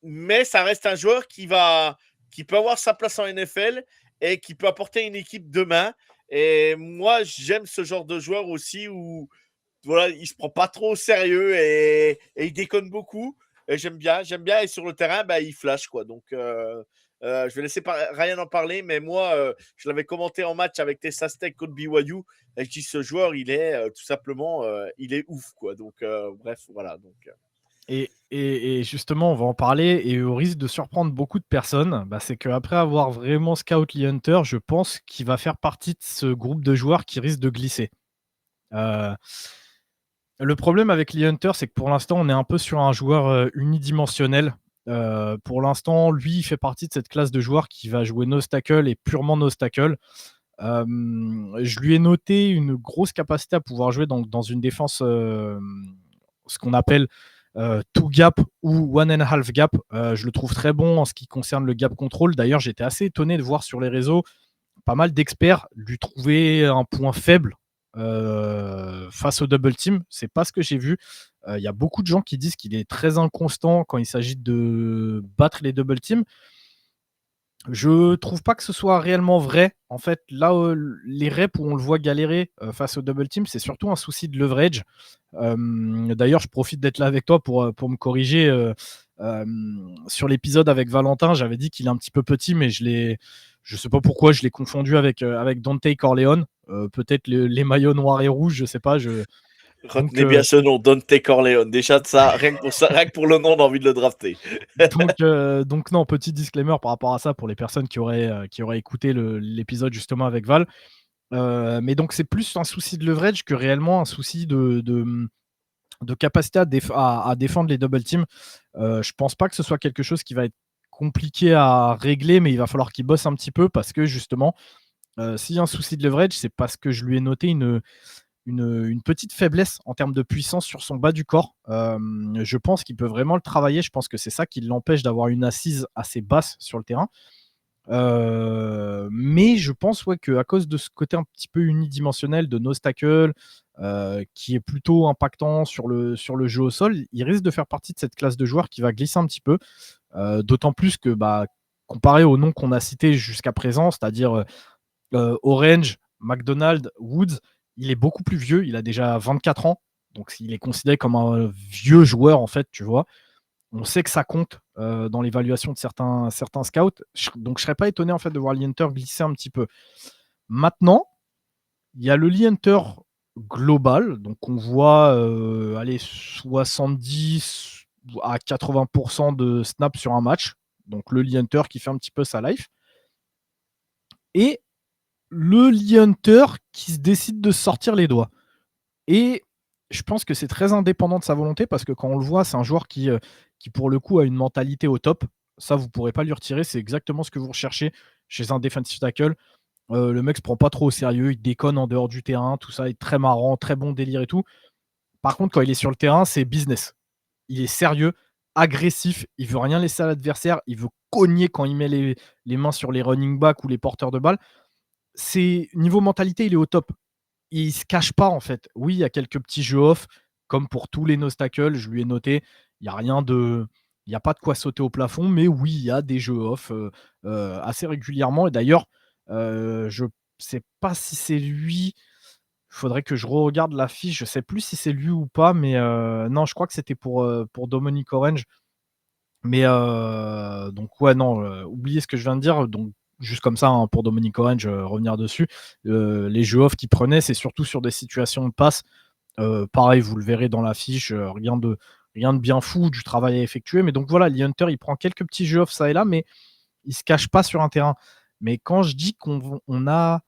mais ça reste un joueur qui peut avoir sa place en NFL et qui peut apporter une équipe demain. Et moi, j'aime ce genre de joueur aussi où voilà, il se prend pas trop au sérieux et il déconne beaucoup. Et j'aime bien. Et sur le terrain, bah, il flash quoi. Donc, je vais laisser Ryan en parler, mais moi, je l'avais commenté en match avec Texas Tech contre BYU. Et je dis, ce joueur, il est tout simplement, il est ouf quoi. Donc, bref, voilà. Donc, Et justement, on va en parler. Et au risque de surprendre beaucoup de personnes, bah, c'est qu'après avoir vraiment scout Lee Hunter, je pense qu'il va faire partie de ce groupe de joueurs qui risque de glisser. Le problème avec Lee Hunter, c'est que pour l'instant, on est un peu sur un joueur unidimensionnel. Pour l'instant, lui, il fait partie de cette classe de joueurs qui va jouer nose tackle et purement nose tackle. Je lui ai noté une grosse capacité à pouvoir jouer dans une défense, ce qu'on appelle two gap ou one and a half gap. Je le trouve très bon en ce qui concerne le gap control. D'ailleurs, j'étais assez étonné de voir sur les réseaux pas mal d'experts lui trouver un point faible face au double team. C'est pas ce que j'ai vu. Il y a beaucoup de gens qui disent qu'il est très inconstant quand il s'agit de battre les double teams. Je trouve pas que ce soit réellement vrai. En fait, là, les reps où on le voit galérer face au double team, c'est surtout un souci de leverage. D'ailleurs, je profite d'être là avec toi pour me corriger. Sur l'épisode avec Valentin, j'avais dit qu'il est un petit peu petit, mais je sais pas pourquoi, je l'ai confondu avec Dante Corleone. Peut-être les maillots noirs et rouges, je sais pas. Donc, retenez bien ce nom, Dante Corleone. Déjà de ça, rien que pour le nom, on a envie de le drafter. donc non, petit disclaimer par rapport à ça pour les personnes qui auraient écouté l'épisode justement avec Val. Mais donc c'est plus un souci de leverage que réellement un souci de capacité à défendre les double teams. Je pense pas que ce soit quelque chose qui va être compliqué à régler, mais il va falloir qu'il bosse un petit peu parce que justement, s'il y a un souci de leverage, c'est parce que je lui ai noté une petite faiblesse en termes de puissance sur son bas du corps. Je pense qu'il peut vraiment le travailler. Je pense que c'est ça qui l'empêche d'avoir une assise assez basse sur le terrain. Mais je pense qu'à cause de ce côté un petit peu unidimensionnel de nose tackle, qui est plutôt impactant sur le jeu au sol, il risque de faire partie de cette classe de joueurs qui va glisser un petit peu. D'autant plus que, comparé aux noms qu'on a cités jusqu'à présent, c'est-à-dire Orange, McDonald, Woods, il est beaucoup plus vieux. Il a déjà 24 ans. Donc, il est considéré comme un vieux joueur, en fait, tu vois. On sait que ça compte dans l'évaluation de certains scouts. Donc, je ne serais pas étonné en fait de voir Lee Hunter glisser un petit peu. Maintenant, il y a le Lee Hunter global. Donc, on voit 70 à 80% de snaps sur un match. Donc, le Lee Hunter qui fait un petit peu sa life. Et le Lee Hunter qui se décide de sortir les doigts. Et je pense que c'est très indépendant de sa volonté parce que quand on le voit, c'est un joueur qui pour le coup, a une mentalité au top. Ça, vous ne pourrez pas lui retirer. C'est exactement ce que vous recherchez chez un defensive tackle. Le mec se prend pas trop au sérieux. Il déconne en dehors du terrain. Tout ça est très marrant, très bon délire et tout. Par contre, quand il est sur le terrain, c'est business. Il est sérieux, agressif. Il veut rien laisser à l'adversaire. Il veut cogner quand il met les mains sur les running backs ou les porteurs de balles. Niveau mentalité, il est au top. Il se cache pas en fait. Oui, il y a quelques petits jeux off, comme pour tous les nose tackles, je lui ai noté. Il n'y a pas de quoi sauter au plafond, mais oui, il y a des jeux off assez régulièrement. Et d'ailleurs, je sais pas si c'est lui. Il faudrait que je regarde la fiche. Je sais plus si c'est lui ou pas, mais non, je crois que c'était pour Dominic Orange. Mais donc ouais, non, oubliez ce que je viens de dire. Donc juste comme ça, hein, pour Dominic Orange, revenir dessus. Les jeux off qu'il prenait, c'est surtout sur des situations de passe. Pareil, vous le verrez dans la fiche, rien de bien fou, du travail à effectuer. Mais donc voilà, Lee Hunter, il prend quelques petits jeux off ça et là, mais il se cache pas sur un terrain. Mais quand je dis qu'on a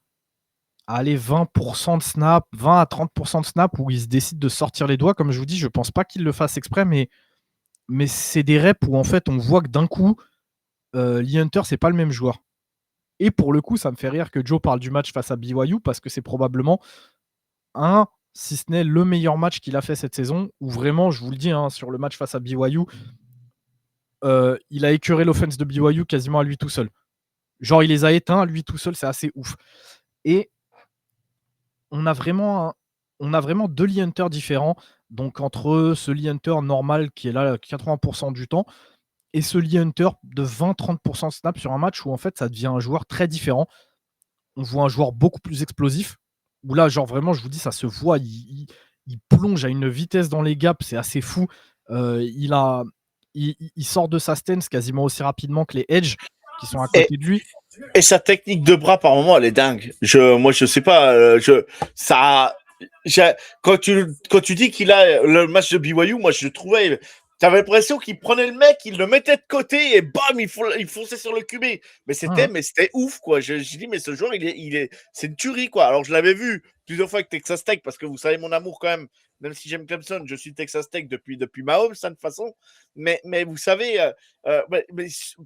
allez, 20% de snap, 20 à 30% de snap où il se décide de sortir les doigts. Comme je vous dis, je pense pas qu'il le fasse exprès, mais c'est des reps où en fait on voit que d'un coup, Lee Hunter, c'est pas le même joueur. Et pour le coup, ça me fait rire que Joe parle du match face à BYU parce que c'est probablement un, si ce n'est le meilleur match qu'il a fait cette saison, où vraiment, je vous le dis, hein, sur le match face à BYU, il a écœuré l'offense de BYU quasiment à lui tout seul. Genre, il les a éteints, lui tout seul, c'est assez ouf. Et on a vraiment deux Lee Hunter différents. Donc, entre ce Lee Hunter normal qui est là 80% du temps et ce Lee Hunter de 20-30% de snap sur un match où en fait ça devient un joueur très différent. On voit un joueur beaucoup plus explosif. Où là, genre vraiment, je vous dis, ça se voit. Il plonge à une vitesse dans les gaps, c'est assez fou. Il sort de sa stance quasiment aussi rapidement que les edge qui sont à Et, côté de lui. et sa technique de bras, par moment, elle est dingue. Moi, je sais pas. Ça, quand tu dis qu'il a le match de BYU, moi, je trouvais. T'avais l'impression qu'il prenait le mec, il le mettait de côté et bam, il fonçait sur le QB. Mais c'était ouf, quoi. Je dis, mais ce joueur, c'est une tuerie, quoi. Alors, je l'avais vu plusieurs fois avec Texas Tech parce que vous savez mon amour quand même si j'aime Clemson, je suis Texas Tech depuis Mahomes, de toute façon. Mais vous savez,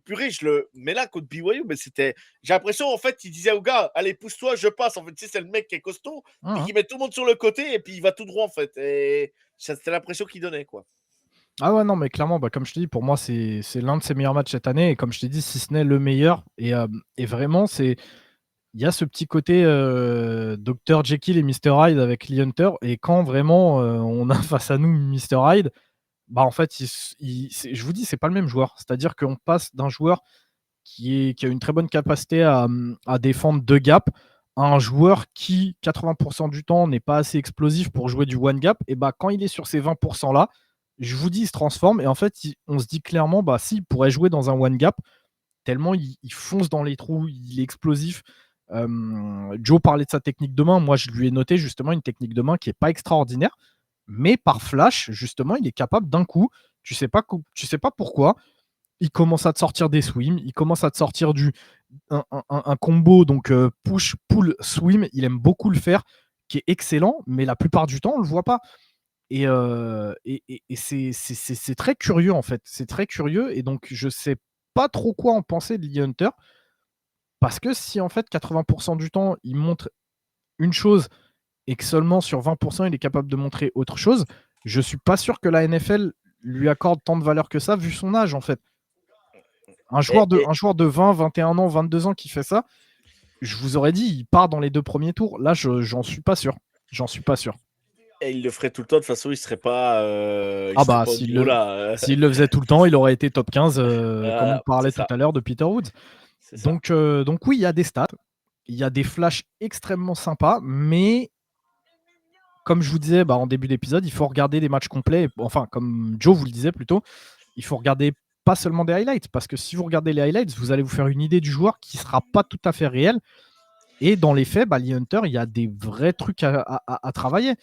purée, mais là, contre BYU, j'ai l'impression, en fait, il disait au gars, allez, pousse-toi, je passe. En fait, tu sais, c'est le mec qui est costaud et qui met tout le monde sur le côté et puis il va tout droit, en fait. Et c'était l'impression qu'il donnait, quoi. Ah ouais, non, mais clairement, comme je te dis, pour moi, c'est l'un de ses meilleurs matchs cette année. Et comme je t'ai dit, si ce n'est le meilleur. Et vraiment, il y a ce petit côté Dr. Jekyll et Mr. Hyde avec Lee Hunter. Et quand vraiment on a face à nous Mr. Hyde, bah en fait, je vous dis, c'est pas le même joueur. C'est-à-dire qu'on passe d'un joueur qui a une très bonne capacité à défendre deux gaps à un joueur qui, 80% du temps, n'est pas assez explosif pour jouer du one gap. Et bah quand il est sur ces 20% là, je vous dis, il se transforme. Et en fait, on se dit clairement, bah s'il pourrait jouer dans un one gap, tellement il fonce dans les trous, il est explosif. Joe parlait de sa technique de main. Moi, je lui ai noté justement une technique de main qui n'est pas extraordinaire, mais par flash, justement, il est capable d'un coup, tu sais pas pourquoi, il commence à te sortir des swims, il commence à te sortir un combo, donc push, pull, swim. Il aime beaucoup le faire, qui est excellent, mais la plupart du temps, on ne le voit pas. Et c'est très curieux, en fait. C'est très curieux, et donc je sais pas trop quoi en penser de Lee Hunter. Parce que si en fait 80% du temps il montre une chose et que seulement sur 20% il est capable de montrer autre chose, je suis pas sûr que la NFL lui accorde tant de valeur que ça vu son âge en fait. Un joueur de 20, 21 ans, 22 ans qui fait ça, je vous aurais dit il part dans les 2 premiers tours. Là, j'en suis pas sûr. J'en suis pas sûr. Et il le ferait tout le temps, de toute façon, il Ah serait bah pas au niveau là. s'il le faisait tout le temps, il aurait été top 15 comme on C'est parlait tout ça. à l'heure de Peter Woods. C'est ça. Donc oui, il y a des stats, il y a des flashs extrêmement sympas, mais comme je vous disais en début d'épisode, il faut regarder des matchs complets. Enfin, comme Joe vous le disait plutôt, il faut regarder pas seulement des highlights, parce que si vous regardez les highlights, vous allez vous faire une idée du joueur qui sera pas tout à fait réel. Et dans les faits, Lee Hunter, il y a des vrais trucs à travailler.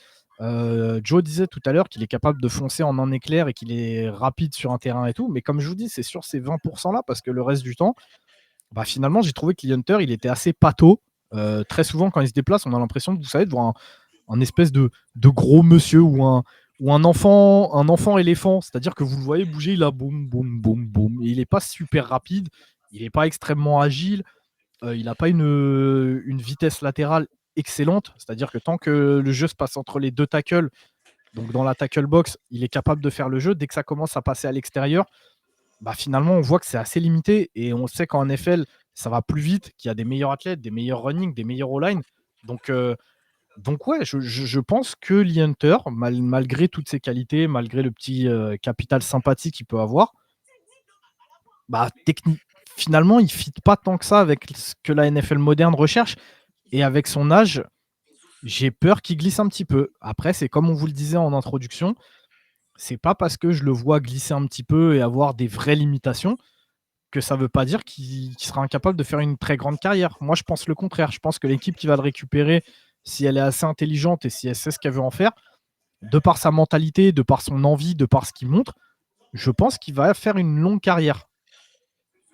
Joe disait tout à l'heure qu'il est capable de foncer en un éclair et qu'il est rapide sur un terrain et tout. Mais comme je vous dis, c'est sur ces 20%-là, parce que le reste du temps, finalement, j'ai trouvé que Lee Hunter, il était assez pâteau. Très souvent, quand il se déplace, on a l'impression, vous savez, de voir un espèce de gros monsieur ou un enfant éléphant. C'est-à-dire que vous le voyez bouger, il a boum, boum, boum, boum. Et il n'est pas super rapide, il n'est pas extrêmement agile, il n'a pas une vitesse latérale excellente. C'est-à-dire que tant que le jeu se passe entre les deux tackles, donc dans la tackle box, il est capable de faire le jeu. Dès que ça commence à passer à l'extérieur, finalement, on voit que c'est assez limité. Et on sait qu'en NFL, ça va plus vite, qu'il y a des meilleurs athlètes, des meilleurs running, des meilleurs O-line. Donc ouais, je pense que Lee Hunter, malgré toutes ses qualités, malgré le petit capital sympathie qu'il peut avoir, finalement, il ne fit pas tant que ça avec ce que la NFL moderne recherche. Et avec son âge, j'ai peur qu'il glisse un petit peu. Après, c'est comme on vous le disait en introduction, c'est pas parce que je le vois glisser un petit peu et avoir des vraies limitations que ça ne veut pas dire qu'il sera incapable de faire une très grande carrière. Moi, je pense le contraire. Je pense que l'équipe qui va le récupérer, si elle est assez intelligente et si elle sait ce qu'elle veut en faire, de par sa mentalité, de par son envie, de par ce qu'il montre, je pense qu'il va faire une longue carrière.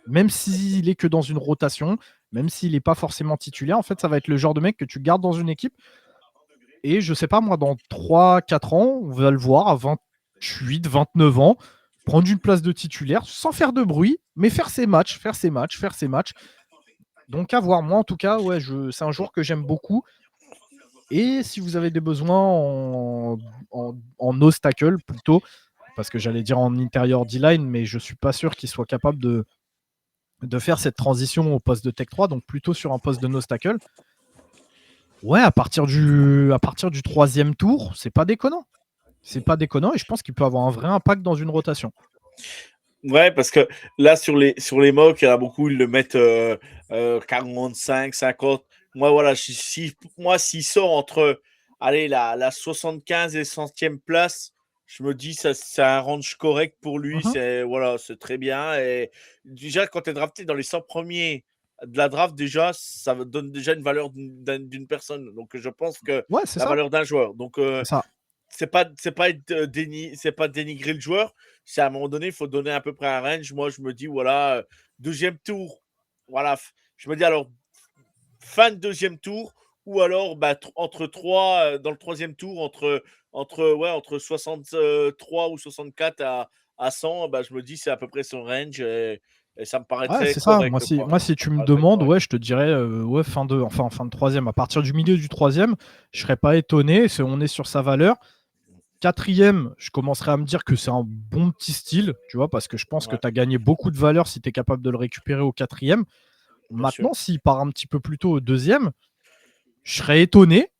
même s'il est que dans une rotation, même s'il n'est pas forcément titulaire, en fait, ça va être le genre de mec que tu gardes dans une équipe. Et je sais pas, moi, dans 3-4 ans, on va le voir à 28, 29 ans, prendre une place de titulaire sans faire de bruit, mais faire ses matchs. Donc à voir. Moi, en tout cas, ouais, c'est un joueur que j'aime beaucoup. Et si vous avez des besoins en nose tackle plutôt, parce que j'allais dire en intérieur D-line, mais je suis pas sûr qu'il soit capable de faire cette transition au poste de Tech 3, donc plutôt sur un poste de nose tackle. Ouais, à partir du troisième tour, c'est pas déconnant. C'est pas déconnant et je pense qu'il peut avoir un vrai impact dans une rotation. Ouais, parce que là, sur les mocks, il y en a beaucoup, ils le mettent 45, 50. Moi, voilà, s'il sort entre allez, la 75 et 100e place, je me dis ça, c'est un range correct pour lui. Mhm. C'est très bien. Et déjà, quand tu es drafté dans les 100 premiers de la draft, déjà, ça donne déjà une valeur d'une personne. Donc, je pense que Ouais, c'est la ça. valeur d'un joueur. Donc, C'est ça. c'est pas dénigrer le joueur. C'est à un moment donné, il faut donner à peu près un range. Moi, je me dis, voilà, deuxième tour. Voilà, je me dis alors, fin de deuxième tour, ou alors entre 3, dans le troisième tour, entre 63 ou 64 à 100, je me dis, c'est à peu près son range. Et ça me Ouais, paraîtrait c'est ça. Moi, correct, si, quoi. moi, si tu Ça me me paraîtrait demandes, correct. ouais, je te dirais ouais, fin de troisième. À partir du milieu du troisième, je serais pas étonné. On est sur sa valeur. Quatrième, je commencerai à me dire que c'est un bon petit style, tu vois, parce que je pense que Ouais, tu as gagné beaucoup de valeur si tu es capable de le récupérer au quatrième. bien sûr. Maintenant, s'il part un petit peu plus tôt au deuxième, je serais étonné,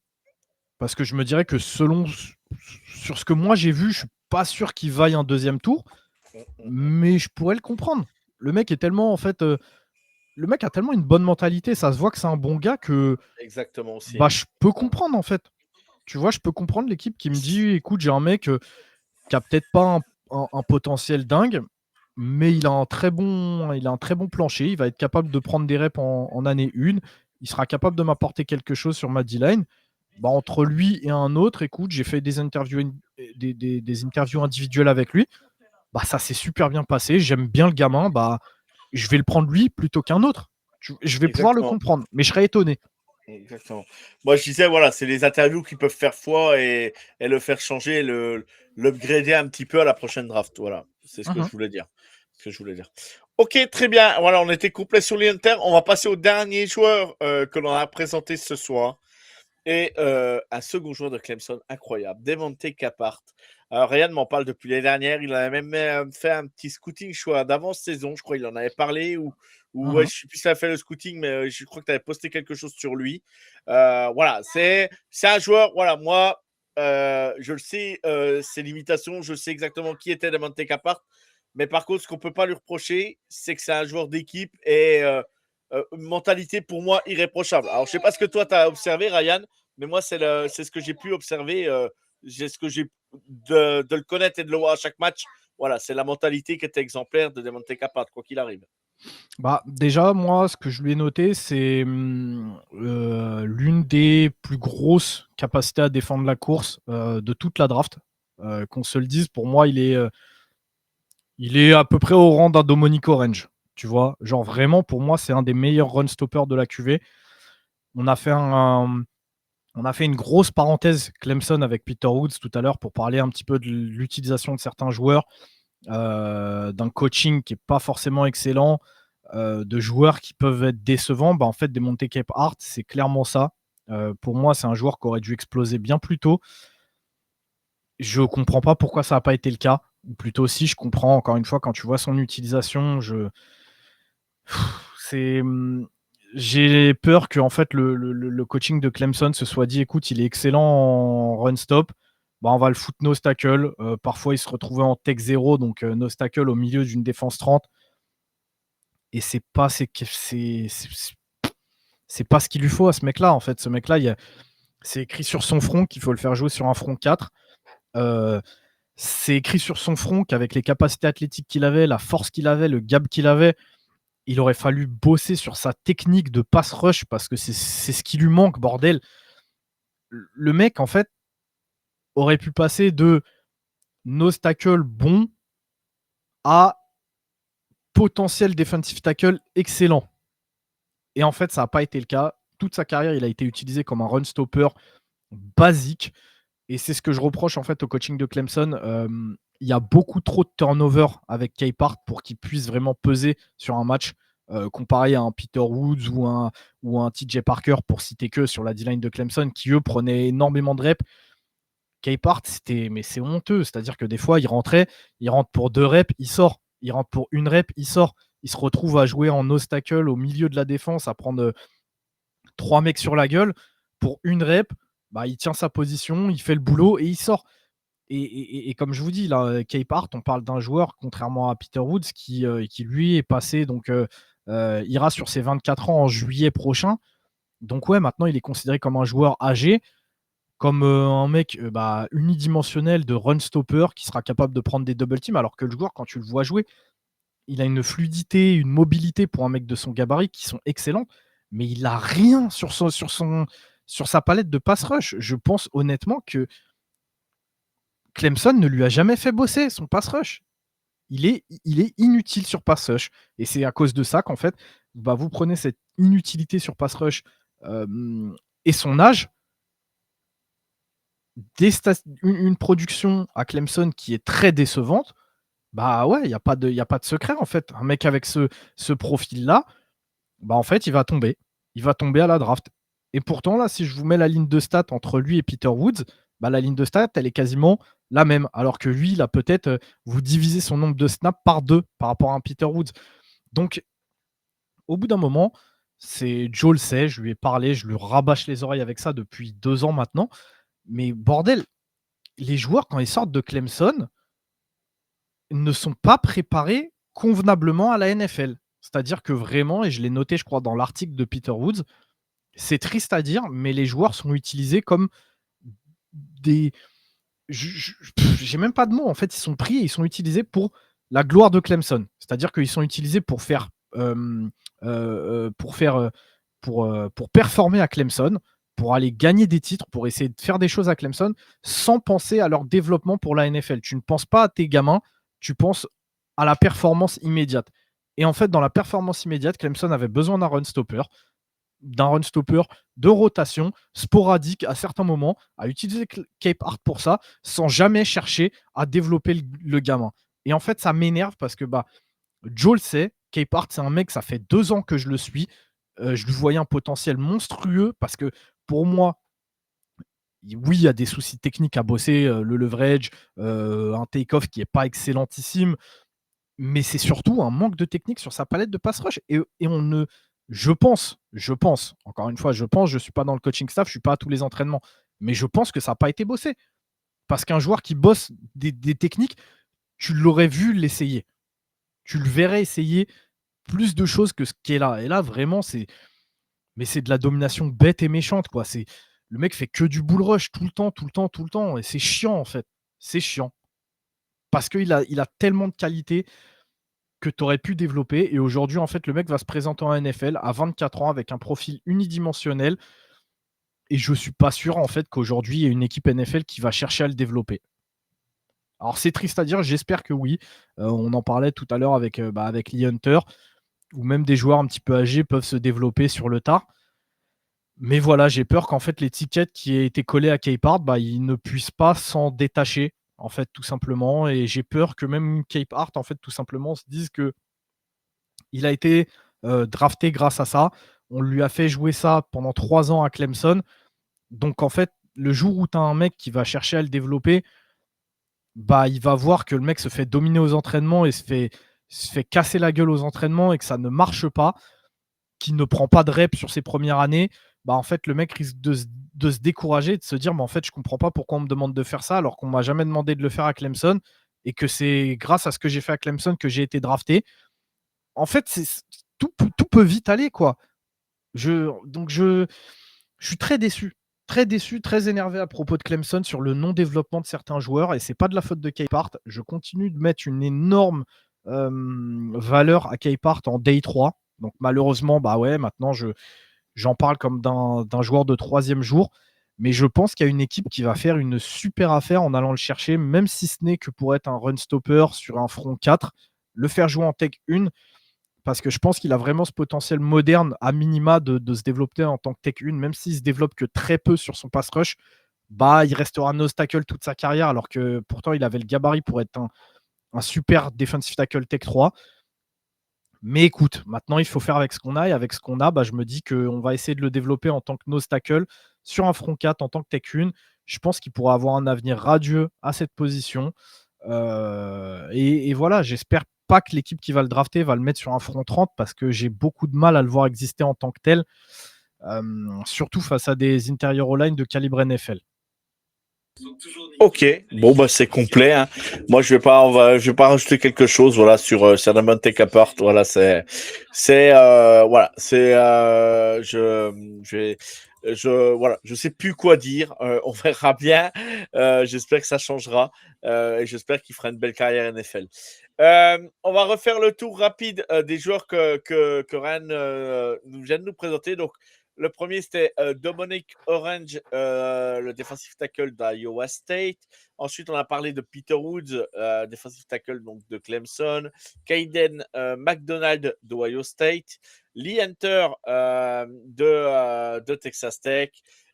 parce que je me dirais que sur ce que moi j'ai vu, je suis pas sûr qu'il vaille un deuxième tour, mais je pourrais le comprendre. Le mec est tellement, en fait, le mec a tellement une bonne mentalité, ça se voit que c'est un bon gars que Exactement aussi. bah, je peux comprendre, en fait. Tu vois, je peux comprendre l'équipe qui me dit, écoute, j'ai un mec qui a peut-être pas un potentiel dingue, mais il a un très bon plancher. Il va être capable de prendre des reps en année 1. Il sera capable de m'apporter quelque chose sur ma D-line. Bah, entre lui et un autre, écoute, j'ai fait des interviews individuelles avec lui. Bah, ça s'est super bien passé. J'aime bien le gamin. Bah, je vais le prendre lui plutôt qu'un autre. Je vais pouvoir le Exactement. comprendre, mais je serais étonné. Exactement. Moi, je disais, voilà, c'est les interviews qui peuvent faire foi et le faire changer, l'upgrader un petit peu à la prochaine draft. Voilà, c'est ce que Mhm. je voulais dire. Ce que je voulais dire. Ok, très bien. Voilà, on était complet sur l'Inter. On va passer au dernier joueur que l'on a présenté ce soir. Et un second joueur de Clemson incroyable, Devontae Capart. Alors, Ryan m'en parle depuis l'année dernière. Il a même fait un petit scouting choix d'avant-saison. Je crois qu'il en avait parlé. Ou ouais, Mhm. je ne sais plus si ça a fait le scouting, mais je crois que tu avais posté quelque chose sur lui. Voilà, c'est un joueur. Voilà, moi, je le sais, ses limitations. Je sais exactement qui était Devontae Capart. Mais par contre, ce qu'on ne peut pas lui reprocher, c'est que c'est un joueur d'équipe et mentalité pour moi irréprochable. Alors, je ne sais pas ce que toi, tu as observé, Ryan, mais moi, c'est ce que j'ai pu observer. Ce que j'ai de le connaître et de le voir à chaque match. Voilà, c'est la mentalité qui était exemplaire de Devontae Capart, quoi qu'il arrive. Bah, déjà, moi, ce que je lui ai noté, c'est l'une des plus grosses capacités à défendre la course de toute la draft. Qu'on se le dise, pour moi, il est à peu près au rang d'un Dominic Orange. Tu vois, genre vraiment, pour moi, c'est un des meilleurs run stoppers de la QV. On a fait on a fait une grosse parenthèse Clemson avec Peter Woods tout à l'heure pour parler un petit peu de l'utilisation de certains joueurs, d'un coaching qui n'est pas forcément excellent, de joueurs qui peuvent être décevants. Bah, en fait, des Monte Cape Art, c'est clairement ça. Pour moi, c'est un joueur qui aurait dû exploser bien plus tôt. Je comprends pas pourquoi ça n'a pas été le cas. Ou plutôt si, je comprends encore une fois quand tu vois son utilisation, c'est j'ai peur que en fait le coaching de Clemson se soit dit écoute, il est excellent en run stop, bah, on va le foutre nose tackle. Parfois il se retrouvait en tech 0, donc nose tackle au milieu d'une défense 30. Et c'est pas ce qu'il lui faut à ce mec-là. En fait, ce mec-là, c'est écrit sur son front qu'il faut le faire jouer sur un front 4. Euh, c'est écrit sur son front qu'avec les capacités athlétiques qu'il avait, la force qu'il avait, le gab qu'il avait, il aurait fallu bosser sur sa technique de pass rush parce que c'est ce qui lui manque, bordel. Le mec, en fait, aurait pu passer de nose tackle bon à potentiel defensive tackle excellent. Et en fait, ça n'a pas été le cas. Toute sa carrière, il a été utilisé comme un run stopper basique. Et c'est ce que je reproche en fait au coaching de Clemson. Il y a beaucoup trop de turnover avec Capehart pour qu'il puisse vraiment peser sur un match, comparé à un Peter Woods ou un TJ Parker, pour citer que sur la D-line de Clemson, qui eux prenaient énormément de reps. Capehart, c'est honteux. C'est-à-dire que des fois, il rentre pour 2 reps, il sort. Il rentre pour 1 rep, il sort. Il se retrouve à jouer en nose tackle au milieu de la défense, à prendre 3 mecs sur la gueule pour 1 rep. Bah, il tient sa position, il fait le boulot et il sort. Et comme je vous dis, là, Capehart, on parle d'un joueur, contrairement à Peter Woods, qui lui est passé, donc ira sur ses 24 ans en juillet prochain. Donc ouais, maintenant il est considéré comme un joueur âgé, comme un mec unidimensionnel de run stopper qui sera capable de prendre des double teams, alors que le joueur, quand tu le vois jouer, il a une fluidité, une mobilité pour un mec de son gabarit qui sont excellents, mais il a rien sur sa palette de pass rush. Je pense honnêtement que Clemson ne lui a jamais fait bosser son pass rush. Il est inutile sur pass rush. Et c'est à cause de ça qu'en fait, vous prenez cette inutilité sur pass rush et son âge, une production à Clemson qui est très décevante. Bah ouais, il n'y a pas de secret en fait. Un mec avec ce profil-là, en fait, il va tomber. Il va tomber à la draft. Et pourtant, là, si je vous mets la ligne de stats entre lui et Peter Woods, la ligne de stats, elle est quasiment la même. Alors que lui, il a peut-être, vous divisez son nombre de snaps par 2 par rapport à un Peter Woods. Donc, au bout d'un moment, Joe le sait, je lui ai parlé, je lui rabâche les oreilles avec ça depuis 2 ans maintenant. Mais bordel, les joueurs, quand ils sortent de Clemson, ne sont pas préparés convenablement à la NFL. C'est-à-dire que vraiment, et je l'ai noté, je crois, dans l'article de Peter Woods, c'est triste à dire, mais les joueurs sont utilisés comme des. J'ai même pas de mots. En fait, ils sont pris et ils sont utilisés pour la gloire de Clemson. C'est-à-dire qu'ils sont utilisés pour faire. Pour performer à Clemson, pour aller gagner des titres, pour essayer de faire des choses à Clemson, sans penser à leur développement pour la NFL. Tu ne penses pas à tes gamins, tu penses à la performance immédiate. Et en fait, dans la performance immédiate, Clemson avait besoin d'un run stopper de rotation, sporadique à certains moments, à utiliser Capehart pour ça, sans jamais chercher à développer le gamin. Et en fait, ça m'énerve parce que Joe le sait, Capehart, c'est un mec, ça fait 2 ans que je le suis. Je lui voyais un potentiel monstrueux parce que pour moi, oui, il y a des soucis techniques à bosser, le leverage, un take-off qui n'est pas excellentissime, mais c'est surtout un manque de technique sur sa palette de pass rush. Et on ne. Je pense, encore une fois, je ne suis pas dans le coaching staff, je ne suis pas à tous les entraînements, mais je pense que ça n'a pas été bossé. Parce qu'un joueur qui bosse des techniques, tu l'aurais vu l'essayer. Tu le verrais essayer plus de choses que ce qui est là. Et là, vraiment, c'est de la domination bête et méchante, quoi. Le mec fait que du bull rush tout le temps, tout le temps, tout le temps. Et c'est chiant, en fait. C'est chiant. Parce qu'il a tellement de qualité que tu aurais pu développer. Et aujourd'hui, en fait, le mec va se présenter en NFL à 24 ans avec un profil unidimensionnel. Et je suis pas sûr, en fait, qu'aujourd'hui, il y ait une équipe NFL qui va chercher à le développer. Alors, c'est triste à dire, j'espère que oui. On en parlait tout à l'heure avec Lee Hunter, où même des joueurs un petit peu âgés peuvent se développer sur le tard. Mais voilà, j'ai peur qu'en fait, l'étiquette qui a été collée à Capehart, ils ne puissent pas s'en détacher, en fait, tout simplement. Et j'ai peur que même Capehart, en fait, tout simplement, se dise que il a été drafté grâce à ça. On lui a fait jouer ça pendant 3 ans à Clemson. Donc, en fait, le jour où tu as un mec qui va chercher à le développer, il va voir que le mec se fait dominer aux entraînements et se fait casser la gueule aux entraînements et que ça ne marche pas, qu'il ne prend pas de reps sur ses premières années. En fait, le mec risque de se décourager, de se dire, mais en fait, je comprends pas pourquoi on me demande de faire ça alors qu'on m'a jamais demandé de le faire à Clemson et que c'est grâce à ce que j'ai fait à Clemson que j'ai été drafté. En fait, tout peut vite aller, quoi. Donc je suis très déçu, très énervé à propos de Clemson sur le non-développement de certains joueurs et c'est pas de la faute de Capehart. Je continue de mettre une énorme valeur à Capehart en day 3. Donc malheureusement, maintenant j'en parle comme d'un joueur de 3e jour. Mais je pense qu'il y a une équipe qui va faire une super affaire en allant le chercher, même si ce n'est que pour être un run stopper sur un front 4, le faire jouer en tech 1 parce que je pense qu'il a vraiment ce potentiel moderne, à minima, de se développer en tant que Tech 1, même s'il se développe que très peu sur son pass rush. Bah, il restera nose tackle toute sa carrière, alors que pourtant il avait le gabarit pour être un super defensive tackle Tech 3. Mais écoute, maintenant il faut faire avec ce qu'on a, et avec ce qu'on a, bah, je me dis qu'on va essayer de le développer en tant que nose tackle sur un front 4 en tant que Tech 1. Je pense qu'il pourra avoir un avenir radieux à cette position. Et voilà, j'espère pas que l'équipe qui va le drafter va le mettre sur un front 30, parce que j'ai beaucoup de mal à le voir exister en tant que tel, surtout face à des interior O-line de calibre NFL. Ok, bon bah c'est complet. Hein. Moi je vais pas rajouter quelque chose voilà sur Damonte Capart. Voilà je sais plus quoi dire. On verra bien. J'espère que ça changera et j'espère qu'il fera une belle carrière NFL. On va refaire le tour rapide des joueurs que Ryan nous vient de nous présenter. Donc le premier, c'était Dominic Orange, le defensive tackle d'Iowa State. Ensuite, on a parlé de Peter Woods, defensive tackle donc, de Clemson. Caden McDonald d'Ohio State. Lee Hunter de Texas Tech.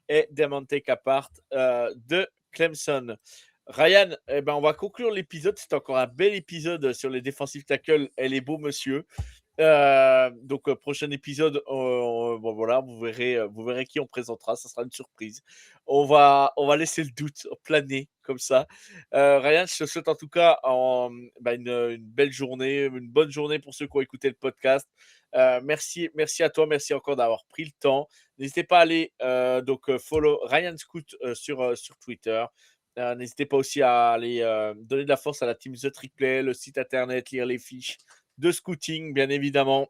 Et Damonte Capart de Clemson. Ryan, eh ben, on va conclure l'épisode. C'est encore un bel épisode sur les defensive tackles et les beaux monsieur. Donc prochain épisode, bon, voilà, vous verrez qui on présentera, ça sera une surprise. On va laisser le doute planer comme ça. Ryan, je te souhaite en tout cas une belle journée, une bonne journée pour ceux qui ont écouté le podcast. Merci à toi, merci encore d'avoir pris le temps. N'hésitez pas à aller follow Ryan Scoot sur Twitter. N'hésitez pas aussi à aller donner de la force à la team The Trick Play, le site internet, lire les fiches de scouting, bien évidemment.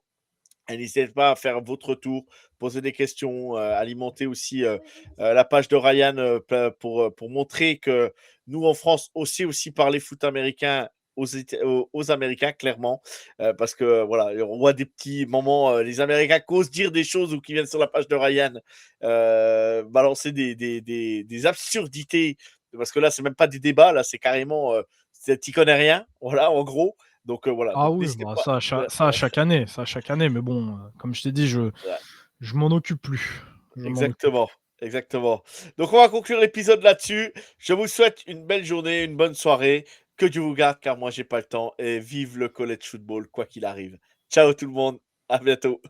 Et n'hésitez pas à faire votre tour, poser des questions, alimenter aussi la page de Ryan pour montrer que nous, en France, aussi parler foot américain aux Américains, clairement. Parce que, voilà, on voit des petits moments, les Américains qui osent dire des choses ou qui viennent sur la page de Ryan balancer des absurdités. Parce que là, c'est même pas des débats, là, c'est carrément, tu connais rien, voilà, en gros. Donc voilà, Ah donc oui, n'hésitez bah pas. ça à chaque année, mais bon, comme je t'ai dit, Ouais, je m'en occupe plus. Je m'en occupe exactement, exactement. Donc on va conclure l'épisode là-dessus. Je vous souhaite une belle journée, une bonne soirée. Que Dieu vous garde, car moi j'ai pas le temps. Et vive le college football, quoi qu'il arrive. Ciao tout le monde, à bientôt.